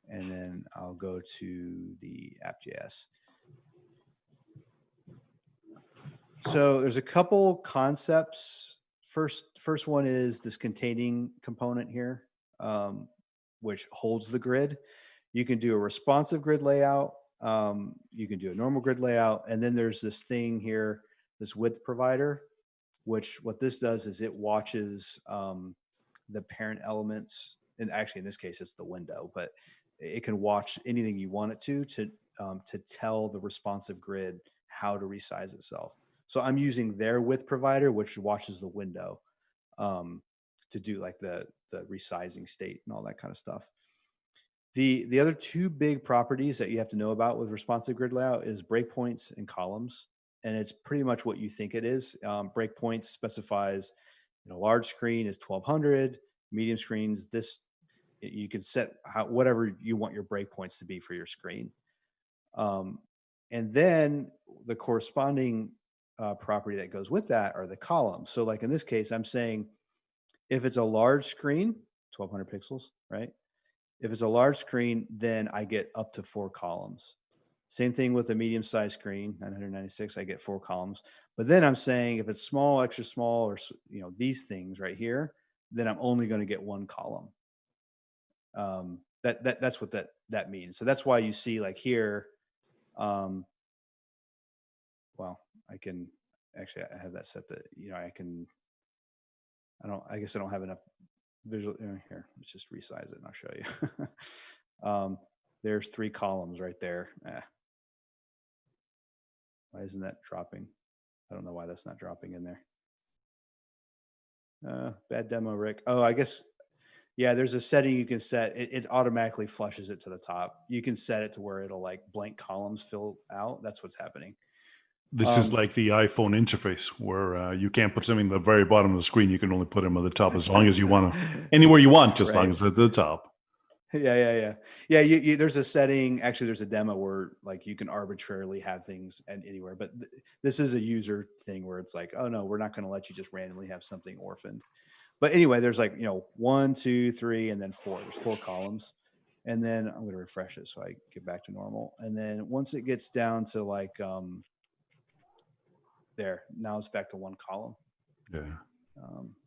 and then I'll go to the app.js. So there's a couple concepts. First one is this containing component here, which holds the grid. You can do a responsive grid layout. You can do a normal grid layout. And then there's this thing here, this width provider, which what this does is it watches the parent elements. And actually, in this case, it's the window, but it can watch anything you want it to tell the responsive grid how to resize itself. So I'm using their width provider, which watches the window to do like the resizing state and all that kind of stuff. The other two big properties that you have to know about with responsive grid layout is breakpoints and columns. And it's pretty much what you think it is. Breakpoints specifies, large screen is 1200, medium screens, you can set whatever you want your breakpoints to be for your screen. And then the corresponding property that goes with that are the columns. So like in this case, I'm saying if it's a large screen, 1200 pixels, right? If it's a large screen, then I get up to 4 columns. Same thing with a medium-sized screen, 996, I get 4 columns. But then I'm saying if it's small, extra small, or these things right here, then I'm only going to get 1 column. That's what that means. So that's why you see like here. Well, I can actually I have that set that I guess I don't have enough visual here. Let's just resize it and I'll show you. There's 3 columns right there. Why isn't that dropping? I don't know why that's not dropping in there. Bad demo, Rick. Oh, I guess, yeah, there's a setting you can set. It automatically flushes it to the top. You can set it to where it'll like blank columns fill out. That's what's happening. This is like the iPhone interface where you can't put something at the very bottom of the screen. You can only put them at the top as long as you want to, anywhere you want, as long as it's at the top. Yeah. There's a setting. Actually, there's a demo where like you can arbitrarily have things anywhere. But this is a user thing where it's like, oh no, we're not going to let you just randomly have something orphaned. But anyway, there's like 1, 2, 3, and then 4. There's 4 columns, and then I'm going to refresh it so I get back to normal. And then once it gets down to like there, now it's back to 1 column. Yeah.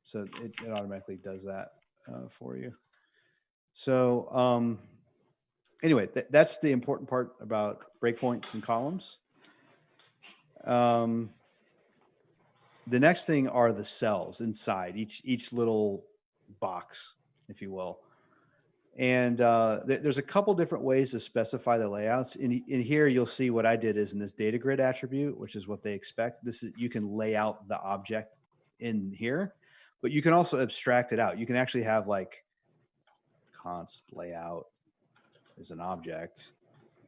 So it automatically does that for you. So anyway, that's the important part about breakpoints and columns. The next thing are the cells inside each little box, if you will. And there's a couple different ways to specify the layouts. In here, you'll see what I did is in this data grid attribute, which is what they expect. You can lay out the object in here, but you can also abstract it out. You can actually have like const layout is an object,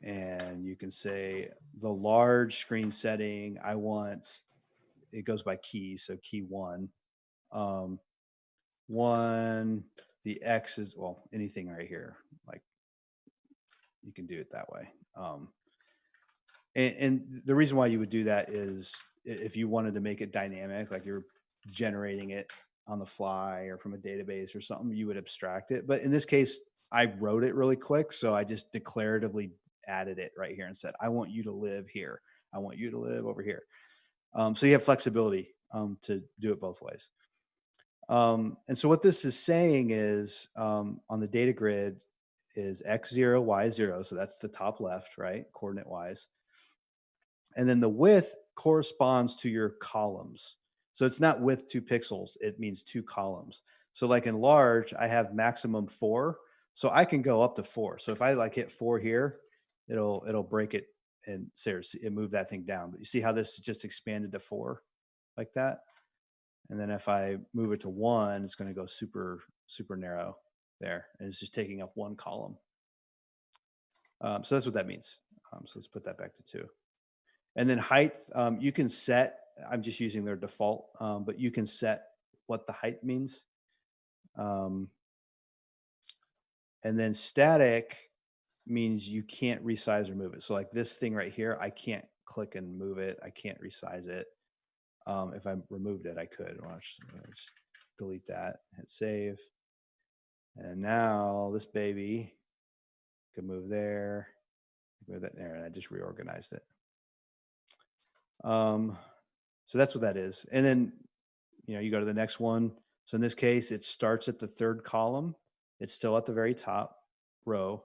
and you can say the large screen setting, I want, it goes by key, so key 1. 1, the X is, well, anything right here, like you can do it that way. And the reason why you would do that is if you wanted to make it dynamic, like you're generating it on the fly or from a database or something, you would abstract it. But in this case, I wrote it really quick, so I just declaratively added it right here and said, I want you to live here. I want you to live over here. So you have flexibility to do it both ways. And so what this is saying is on the data grid is X0, Y0. So that's the top left, right? Coordinate wise. And then the width corresponds to your columns. So it's not width 2 pixels. It means 2 columns. So like in large, I have maximum 4. So I can go up to 4. So if I like hit 4 here, it'll break it and it move that thing down. But you see how this just expanded to 4 like that? And then if I move it to 1, it's going to go super, super narrow there. And it's just taking up 1 column. So that's what that means. So let's put that back to 2. And then height, you can set, I'm just using their default, but you can set what the height means. And then static means you can't resize or move it. So like this thing right here, I can't click and move it. I can't resize it. If I removed it, I could. Just delete that, hit save. And now this baby can move there, move that there, and I just reorganized it. So that's what that is. And then, you go to the next one. So in this case, it starts at the third column. It's still at the very top row,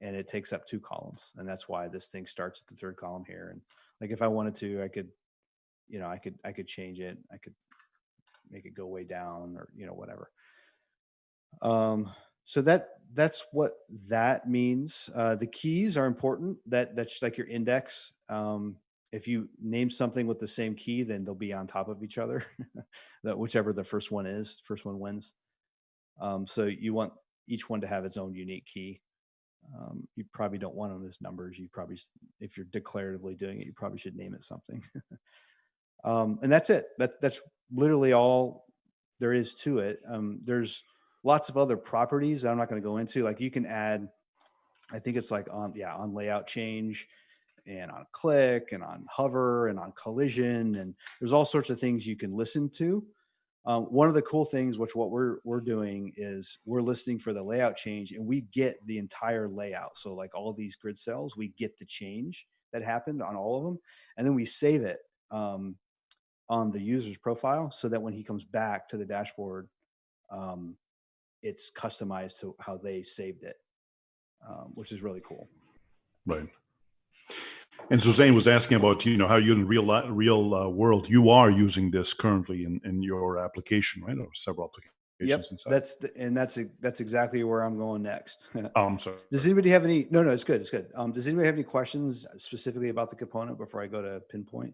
and it takes up 2 columns. And that's why this thing starts at the third column here. And like, if I wanted to, I could, I could change it. I could make it go way down, or, whatever. So that's what that means. The keys are important. That's like your index. If you name something with the same key, then they'll be on top of each other. Whichever the first one wins. So you want each one to have its own unique key. You probably don't want them as numbers. You probably, if you're declaratively doing it, you probably should name it something. And that's it. That's literally all there is to it. There's lots of other properties that I'm not going to go into. Like, you can add, I think it's like on layout change, and on click, and on hover, and on collision, and there's all sorts of things you can listen to. One of the cool things, what we're doing is we're listening for the layout change, and we get the entire layout. So like all these grid cells, we get the change that happened on all of them, and then we save it on the user's profile, so that when he comes back to the dashboard, it's customized to how they saved it, which is really cool. Right. And Suzanne was asking about, how you in real world, you are using this currently in your application, right? Or several applications. Yep. That's exactly where I'm going next. Oh, I'm sorry. Does anybody have any? No, it's good. It's good. Does anybody have any questions specifically about the component before I go to Pinpoint?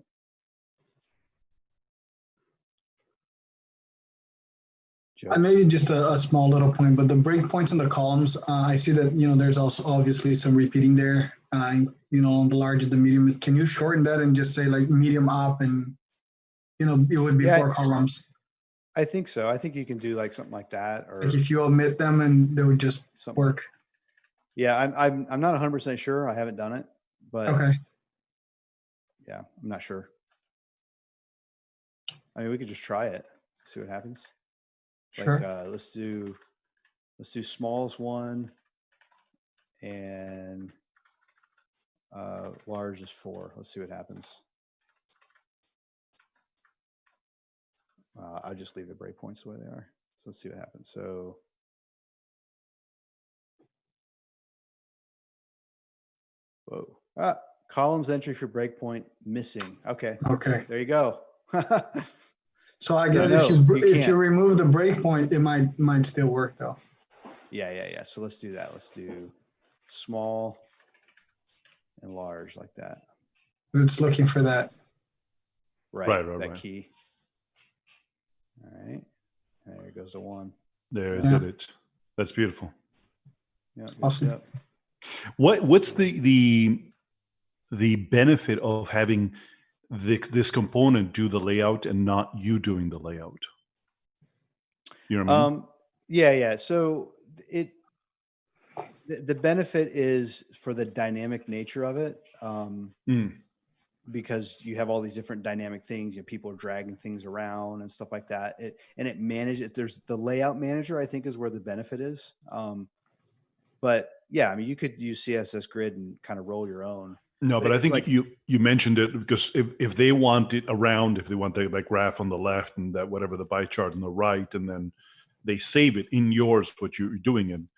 Maybe just a small little point, but the breakpoints in the columns, I see that, there's also obviously some repeating there, on the large and the medium. Can you shorten that and just say like medium up, and, it would be 4 columns? I think so. I think you can do like something like that, or like if you omit them, and they would just work. Yeah, I'm not 100% sure. I haven't done it, but okay. Yeah, I'm not sure. I mean, we could just try it, see what happens. Sure. Like, let's do small as 1, and large is 4. Let's see what happens. I'll just leave the breakpoints the way they are. So let's see what happens. So whoa. Columns entry for breakpoint missing. Okay. There you go. So I guess if you remove the breakpoint, it might still work though. Yeah. So let's do that. Let's do small and large like that. It's looking for that. Right. Key. All right. There it goes to 1. There, it did it. That's beautiful. Yeah. Awesome. Yep. What's the benefit of having this component do the layout and not you doing the layout? You know what I mean? Yeah. So the benefit is for the dynamic nature of it. Because you have all these different dynamic things, people are dragging things around and stuff like that. It manages. There's the layout manager, I think, is where the benefit is. But yeah, I mean, you could use CSS Grid and kind of roll your own. No, but I think you mentioned it because if they want it around, if they want the graph on the left and that whatever the pie chart on the right, and then they save it in yours, what you're doing, and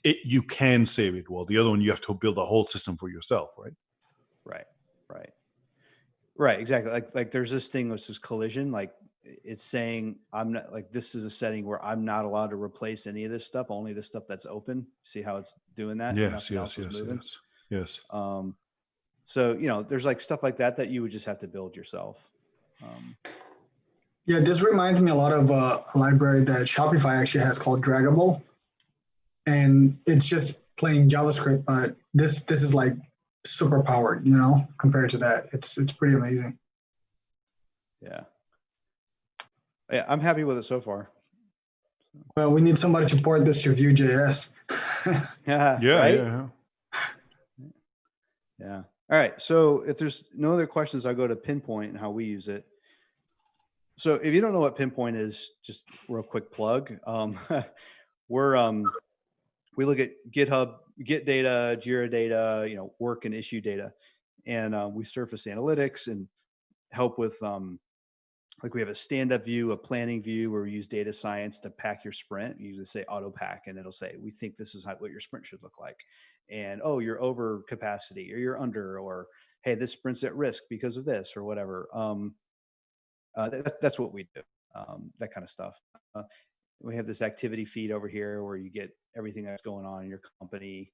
you can save it. Well, the other one, you have to build a whole system for yourself, right? Right, exactly. Like there's this thing which is collision. Like it's saying I'm not, like, this is a setting where I'm not allowed to replace any of this stuff, only the stuff that's open. See how it's doing that? Yes. So, there's like stuff like that you would just have to build yourself. Yeah, this reminds me a lot of a library that Shopify actually has called Draggable. And it's just plain JavaScript, but this is like super powered, compared to that. It's pretty amazing. Yeah, I'm happy with it so far. Well, we need somebody to port this to Vue.js. Yeah. All right. So if there's no other questions, I'll go to Pinpoint and how we use it. So if you don't know what Pinpoint is, just real quick plug. We look at GitHub, Git data, Jira data, work and issue data, and we surface analytics and help with like we have a stand-up view, a planning view, where we use data science to pack your sprint. You usually say auto pack, and it'll say, we think this is what your sprint should look like. And, oh, you're over capacity, or you're under, or, hey, this sprint's at risk because of this, or whatever. That's what we do, that kind of stuff. We have this activity feed over here where you get everything that's going on in your company.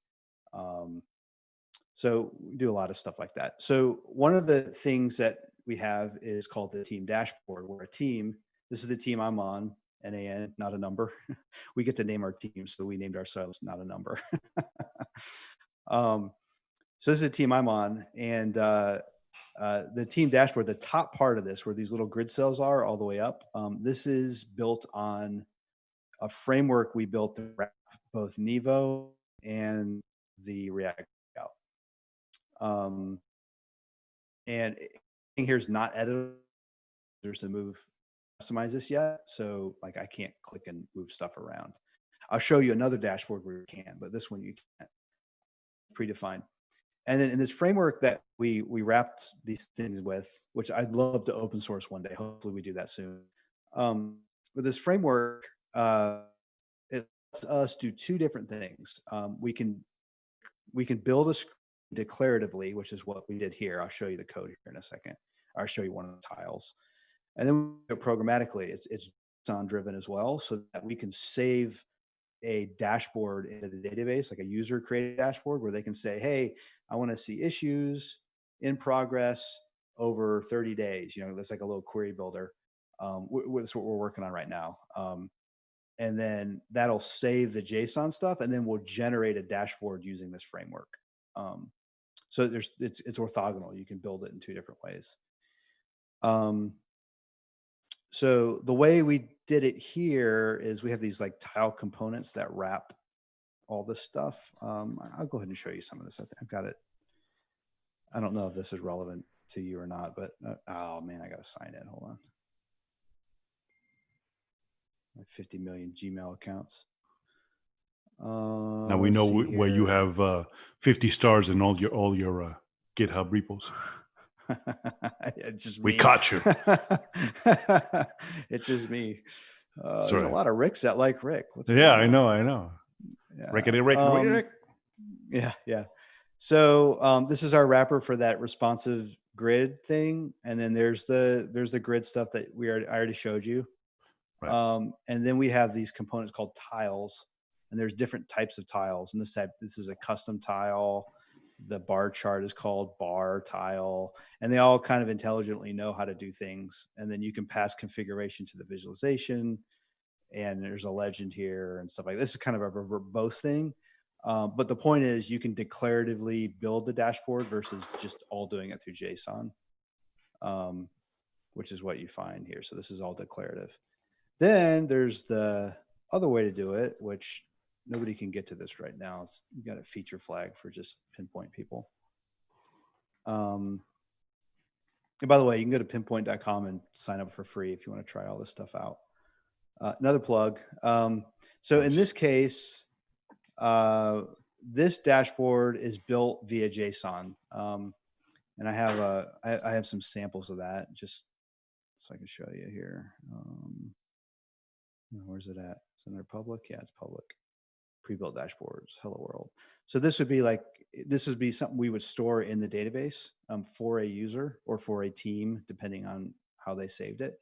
So we do a lot of stuff like that. So one of the things that we have is called the team dashboard. We're a team. This is the team I'm on, NAN, not a number. We get to name our team, so we named ourselves not a number. So this is the team I'm on, and the team dashboard, the top part of this, where these little grid cells are all the way up, this is built on a framework we built to wrap both Nivo and the React out. And here's not editors to move, customize this yet. So like I can't click and move stuff around. I'll show you another dashboard where you can, but this one you can't. Predefined. And then in this framework that we wrapped these things with, which I'd love to open source one day. Hopefully we do that soon. With this framework, it lets us do two different things. We can build a screen declaratively, which is what we did here. I'll show you the code here in a second. I'll show you one of the tiles. And then we do it programmatically. It's JSON driven as well, so that we can save a dashboard into the database, like a user created dashboard, where they can say, hey, I want to see issues in progress over 30 days. You know, that's like a little query builder. That's what we're working on right now. And then that'll save the JSON stuff, and then we'll generate a dashboard using this framework. So it's orthogonal. You can build it in two different ways. So the way we did it here is we have these like tile components that wrap all this stuff. I'll go ahead and show you some of this. I've got it. I don't know if this is relevant to you or not, but oh man, I got to sign in. Hold on. 50 million Gmail accounts. Now we know where you have 50 stars in all your GitHub repos. It's just we me. caught you. It's just me. There's a lot of Ricks that like Rick. I know. Yeah. Rick. Yeah. So this is our wrapper for that responsive grid thing, and then there's the grid stuff that I already showed you. Right. And then we have these components called tiles, and there's different types of tiles. And this is a custom tile. The bar chart is called bar tile, and they all kind of intelligently know how to do things. And then you can pass configuration to the visualization, and there's a legend here and stuff like this. Is kind of a verbose thing. But the point is you can declaratively build the dashboard versus just all doing it through JSON, which is what you find here. So this is all declarative. Then there's the other way to do it, which nobody can get to this right now. You got a feature flag for just Pinpoint people. And by the way, you can go to pinpoint.com and sign up for free if you want to try all this stuff out. Another plug. So in this case, this dashboard is built via JSON. And I have some samples of that just so I can show you here. Where's it at? Is it under public? Yeah, it's public. Pre-built dashboards, hello world. So this would be something we would store in the database for a user or for a team, depending on how they saved it.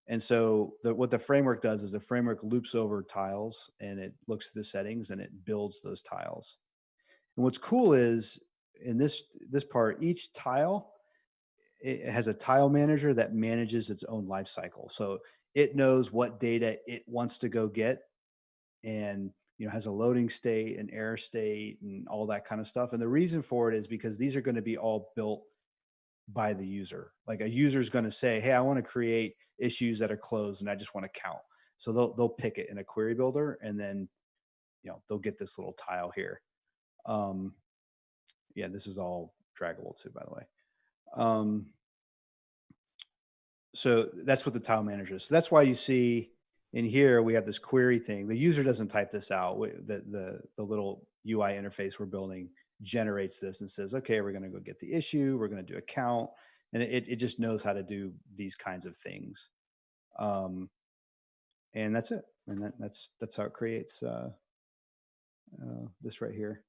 And so what the framework does is the framework loops over tiles, and it looks at the settings and it builds those tiles. And what's cool is in this part, each tile, it has a tile manager that manages its own life cycle. So it knows what data it wants to go get, and has a loading state, an error state, and all that kind of stuff. And the reason for it is because these are going to be all built by the user. Like a user is going to say, hey, I want to create issues that are closed and I just want to count. So they'll pick it in a query builder, and then they'll get this little tile here. Yeah, this is all draggable too, by the way. So that's what the tile manager is. So that's why you see in here we have this query thing. The user doesn't type this out. The little UI interface we're building generates this and says, okay, we're going to go get the issue. We're going to do a count. and it just knows how to do these kinds of things. And that's it. And that's how it creates this right here.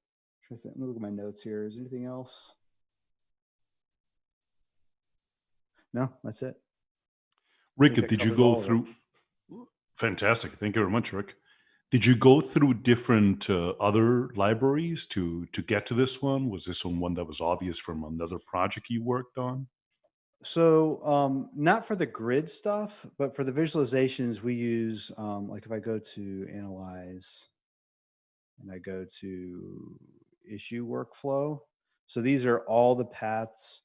Let me look at my notes here. Is there anything else? No, that's it. Rick, did you go through? Fantastic. Thank you very much, Rick. Did you go through different other libraries to get to this one? Was this one that was obvious from another project you worked on? So not for the grid stuff, but for the visualizations, we use, like if I go to Analyze and I go to Issue Workflow. So these are all the paths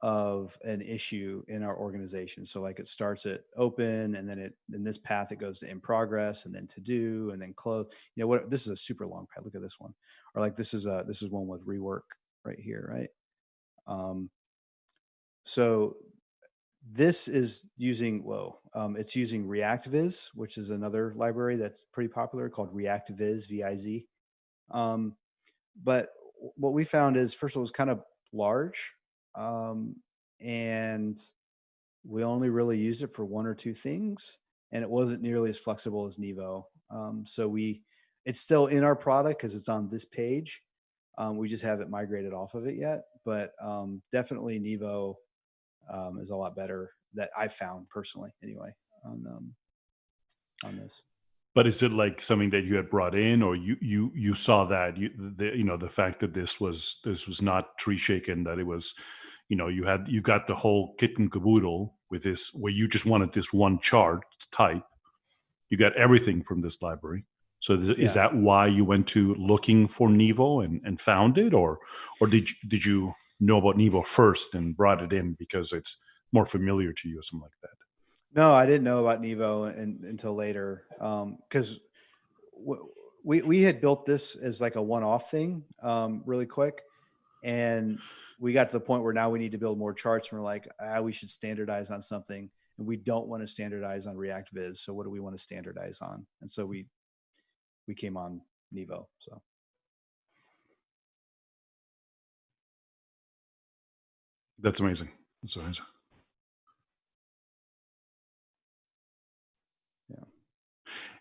of an issue in our organization. So like it starts at open, and then in this path, it goes to in progress, and then to do, and then close. This is a super long path. Look at this one. Or like this is one with rework right here, right? So this is using, it's using ReactViz, which is another library that's pretty popular called ReactViz, V-I-Z. But what we found is, first of all, it was kind of large. And we only really used it for one or two things, and it wasn't nearly as flexible as Nivo. So it's still in our product because it's on this page. We just haven't migrated off of it yet, but definitely Nivo is a lot better, that I found personally anyway, on this. But is it like something that you had brought in, or you saw that the fact that this was not tree shaken, that it was, you got the whole kit and caboodle with this, where you just wanted this one chart type. You got everything from this library. So is that why you went to looking for Nivo and found it, or did you know about Nivo first and brought it in because it's more familiar to you or something like that? No, I didn't know about Nivo until later, because we had built this as like a one-off thing, really quick, and we got to the point where now we need to build more charts, and we're like, we should standardize on something, and we don't want to standardize on ReactViz. So what do we want to standardize on? And so we came on Nivo. So. That's amazing. That's amazing.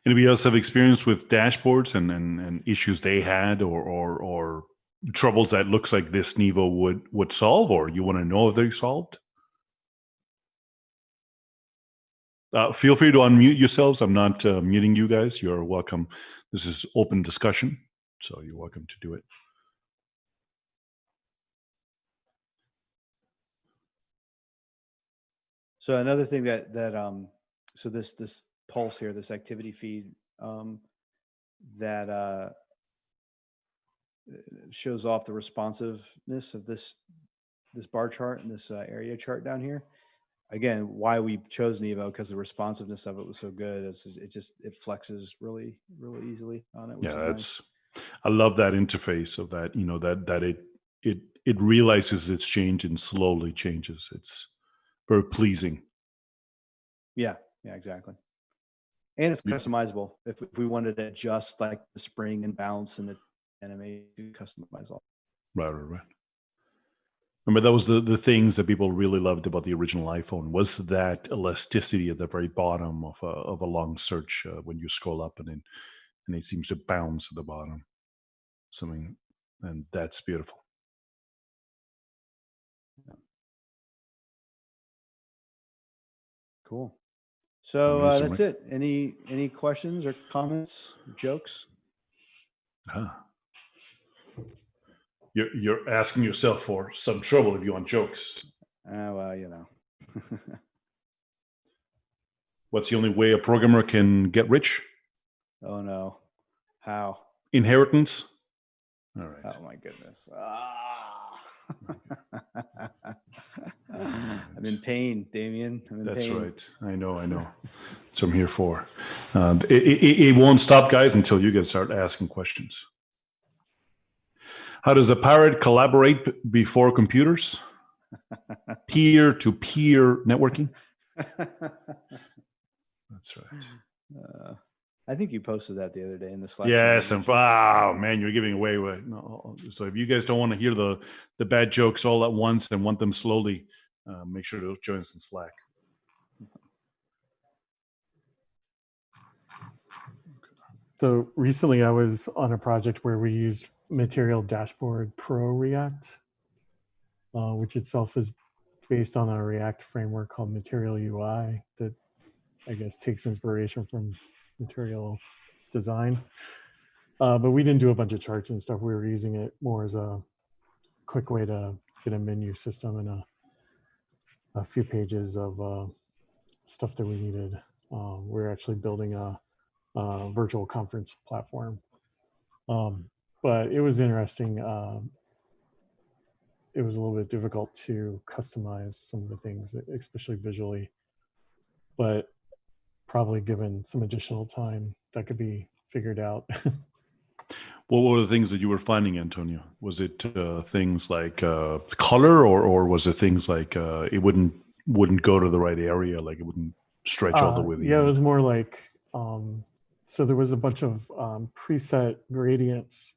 Anybody else have experience with dashboards and issues they had, or troubles that looks like this Nivo would solve, or you want to know if they solved? Feel free to unmute yourselves. I'm not muting you guys. You're welcome. This is open discussion, so you're welcome to do it. So another thing so this pulse here, this activity feed, that shows off the responsiveness of this bar chart and this area chart down here. Again, why we chose Nivo, because the responsiveness of it was so good. It flexes really, really easily on it. Which is nice. I love that interface of that. That it realizes its change and slowly changes. It's very pleasing. Yeah, exactly. And it's customizable. If we wanted to adjust like the spring and bounce and the animation, customize all. Right. Remember, that was the things that people really loved about the original iPhone, was that elasticity at the very bottom of a long search when you scroll up and it seems to bounce at the bottom. And that's beautiful. Yeah. Cool. So Amazing, that's right? it. Any questions or comments, jokes? You're asking yourself for some trouble if you want jokes. Well, What's the only way a programmer can get rich? Oh no. How? Inheritance. All right. Oh my goodness. I'm in pain, Damien. That's pain. Right. I know. That's what I'm here for. It won't stop, guys, until you guys start asking questions. How does a pirate collaborate before computers? Peer-to-peer networking. That's right. I think you posted that the other day in the Slack. Yes, and wow, man, you're giving away. No, so if you guys don't want to hear the bad jokes all at once and want them slowly, make sure to join us in Slack. So recently I was on a project where we used Material Dashboard Pro React, which itself is based on a React framework called Material UI that I guess takes inspiration from Material Design. But we didn't do a bunch of charts and stuff. We were using it more as a quick way to get a menu system and a few pages of stuff that we needed. We're actually building a virtual conference platform. But it was interesting. It was a little bit difficult to customize some of the things, especially visually. But probably given some additional time, that could be figured out. What were the things that you were finding, Antonio? Was it things like color, or was it things like it wouldn't go to the right area, like it wouldn't stretch all the way? Yeah, it was more like, so there was a bunch of preset gradients,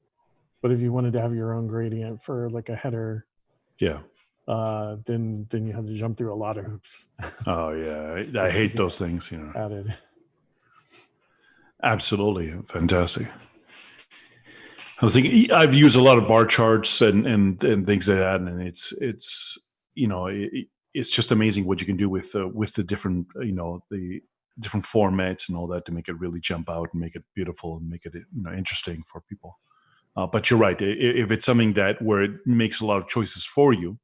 but if you wanted to have your own gradient for like a header, yeah, then you had to jump through a lot of hoops. Oh yeah, I hate those things. Added. Absolutely fantastic. I was thinking, I've used a lot of bar charts and things like that, and it's it's just amazing what you can do with the different the different formats and all that to make it really jump out and make it beautiful and make it interesting for people. But you're right. If it's something where it makes a lot of choices for you,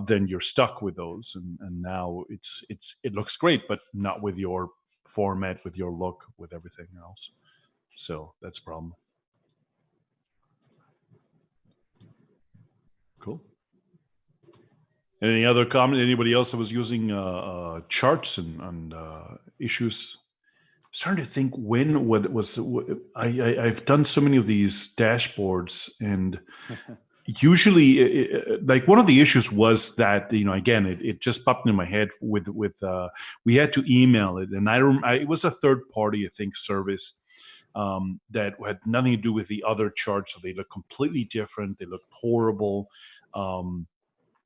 then you're stuck with those, and now it looks great, but not with your format, with your look, with everything else. So that's a problem. Cool. Any other comment? Anybody else that was using charts and issues? I was trying to think I've done so many of these dashboards, and usually, like one of the issues was that again it just popped in my head with we had to email it, and it was a third party, I think, service that had nothing to do with the other charts, so they looked completely different. They looked horrible.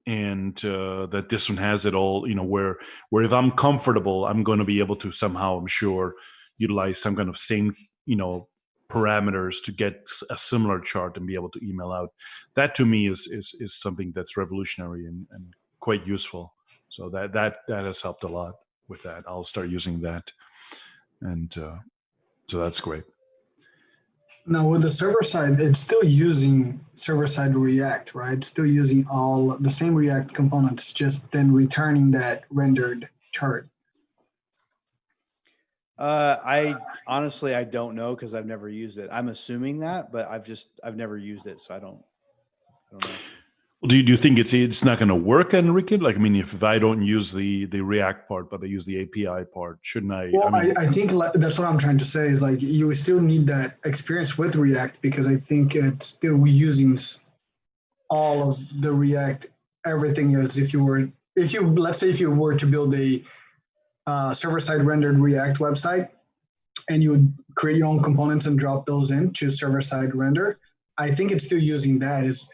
And that this one has it all, where if I'm comfortable, I'm going to be able to somehow, I'm sure, utilize some kind of same, parameters to get a similar chart and be able to email out. That to me is something that's revolutionary and quite useful. So that has helped a lot with that. I'll start using that, and so that's great. Now with the server side, it's still using server-side React, right? It's still using all the same React components, just then returning that rendered chart. I honestly, I don't know because I've never used it. I'm assuming that, but I've never used it, so I don't know. Do you think it's not going to work, Enrique? Like, I mean, if I don't use the React part, but I use the API part, shouldn't I? Well, I think that's what I'm trying to say is like you still need that experience with React, because I think it's still using all of the React, everything else. Let's say if you were to build a server-side rendered React website and you would create your own components and drop those into server-side render, I think it's still using that is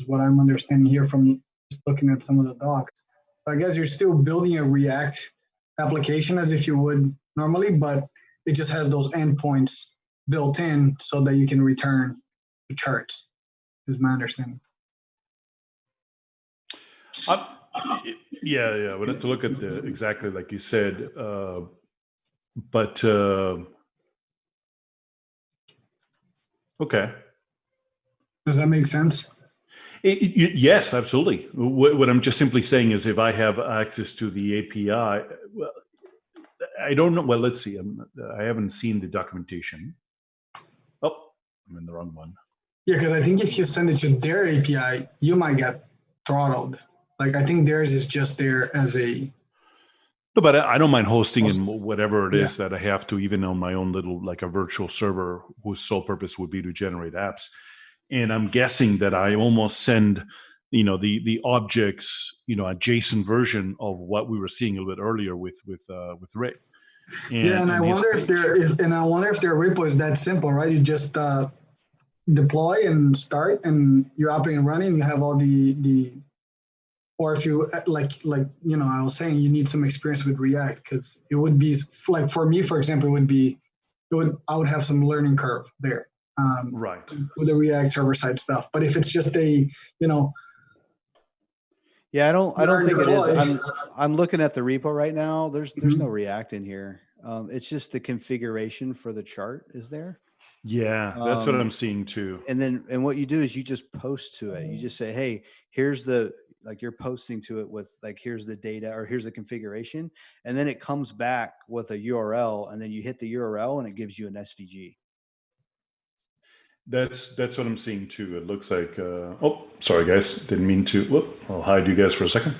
what I'm understanding here from just looking at some of the docs. So I guess you're still building a React application as if you would normally, but it just has those endpoints built in so that you can return the charts, is my understanding. Yeah, we'd have to look at exactly like you said, but okay. Does that make sense? Yes, absolutely. What I'm just simply saying is if I have access to the API, well, I don't know. Well, let's see. I haven't seen the documentation. Oh, I'm in the wrong one. Yeah, because I think if you send it to their API, you might get throttled. Like I think theirs is just there as a. No, but I don't mind hosting in whatever it is that I have to, even on my own little, like a virtual server whose sole purpose would be to generate apps. And I'm guessing that I almost send, the objects, a JSON version of what we were seeing a little bit earlier with Rick. And I wonder if their repo is that simple, right? You just deploy and start, and you're up and running. You have all the or if you I was saying, you need some experience with React, because it would be like, for me, for example, I would have some learning curve there, Right. with the React server side stuff. But if it's just Yeah, I don't think it is. deploy. I'm looking at the repo right now. There's Mhm. no React in here. It's just the configuration for the chart is there. Yeah, that's what I'm seeing too. And what you do is you just post to it. You just say, hey, here's you're posting to it with here's the data, or here's the configuration. And then it comes back with a URL, and then you hit the URL and it gives you an SVG. That's what I'm seeing too. It looks like, oh, sorry guys, didn't mean to, whoop, I'll hide you guys for a second.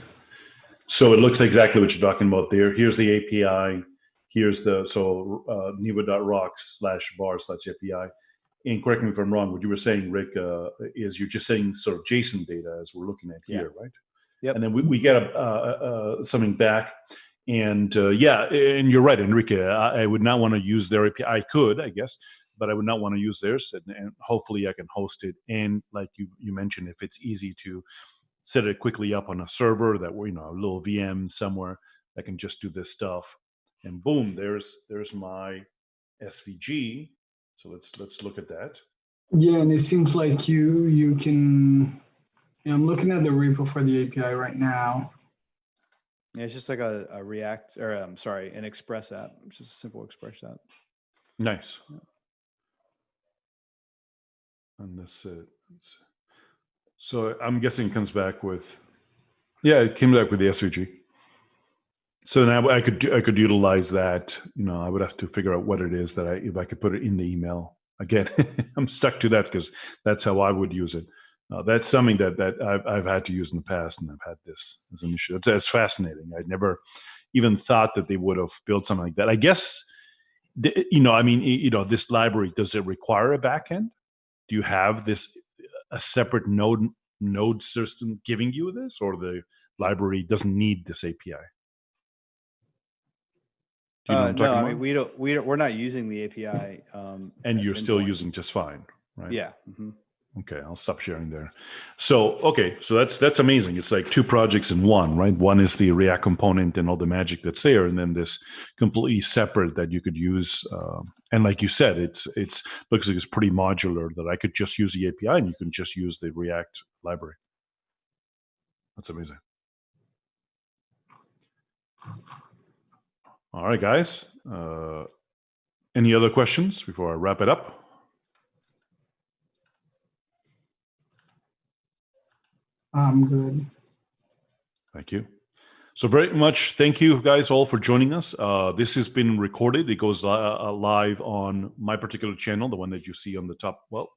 So it looks exactly what you're talking about there. Here's the API. Here's Nivo.rocks/bar/API. And correct me if I'm wrong, what you were saying, Rick, is you're just saying sort of JSON data as we're looking at here, right? Yep. And then we get something back. And and you're right, Enrique. I would not want to use their API. I could, I guess, but I would not want to use theirs. And hopefully I can host it. And like you mentioned, if it's easy to set it quickly up on a server, that we're, a little VM somewhere that can just do this stuff. And boom, there's my SVG. So let's look at that. Yeah, and it seems like you can. I'm looking at the repo for the API right now. Yeah, it's just like a React, or an Express app. It's just a simple Express app. Nice. And this so I'm guessing it comes back with, it came back with the SVG. So now I could utilize that. I would have to figure out what it is that if I could put it in the email. Again, I'm stuck to that because that's how I would use it. That's something that I've had to use in the past, and I've had this as an issue. That's fascinating. I'd never even thought that they would have built something like that. I guess, this library, does it require a backend? Do you have a separate node system giving you this, or the library doesn't need this API? Do you know what I'm No, talking I about? mean, we're not using the API. And at you're still Pinpoint. using just fine, right? Yeah. Mm-hmm. Okay, I'll stop sharing there. So that's amazing. It's like two projects in one, right? One is the React component and all the magic that's there, and then this completely separate that you could use. And like you said, it's looks like it's pretty modular, that I could just use the API and you can just use the React library. That's amazing. All right, guys. Any other questions before I wrap it up? I'm good. Thank you. So very much thank you guys all for joining us. This has been recorded. It goes live on my particular channel, the one that you see on the top. Well,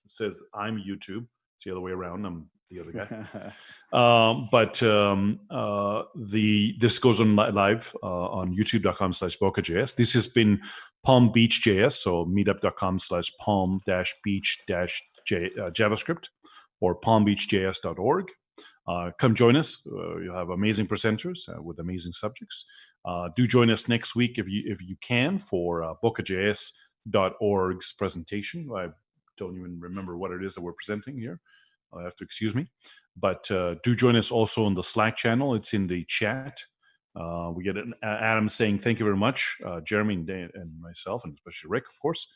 it says I'm YouTube. It's the other way around. I'm the other guy. This goes on live on youtube.com/bokeh.js. This has been Palm Beach JS, so meetup.com/palm-beach-javascript or palmbeachjs.org. Come join us. You'll have amazing presenters with amazing subjects. Do join us next week if you can for bokeh.js.org's presentation. I don't even remember what it is that we're presenting here. I'll have to excuse me. But do join us also on the Slack channel. It's in the chat. We get Adam saying thank you very much, Jeremy and myself, and especially Rick, of course.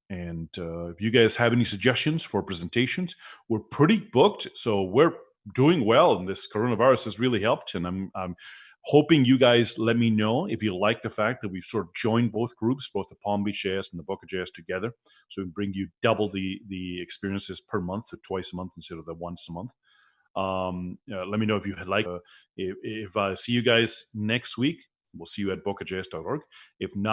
And if you guys have any suggestions for presentations, we're pretty booked, so we're doing well, and this coronavirus has really helped. And I'm hoping you guys let me know if you like the fact that we've sort of joined both groups, both the Palm Beach JS and the Bokeh.js together, so we bring you double the experiences per month to twice a month instead of the once a month. Let me know if you like. If I see you guys next week, we'll see you at bokeh.js.org. If not,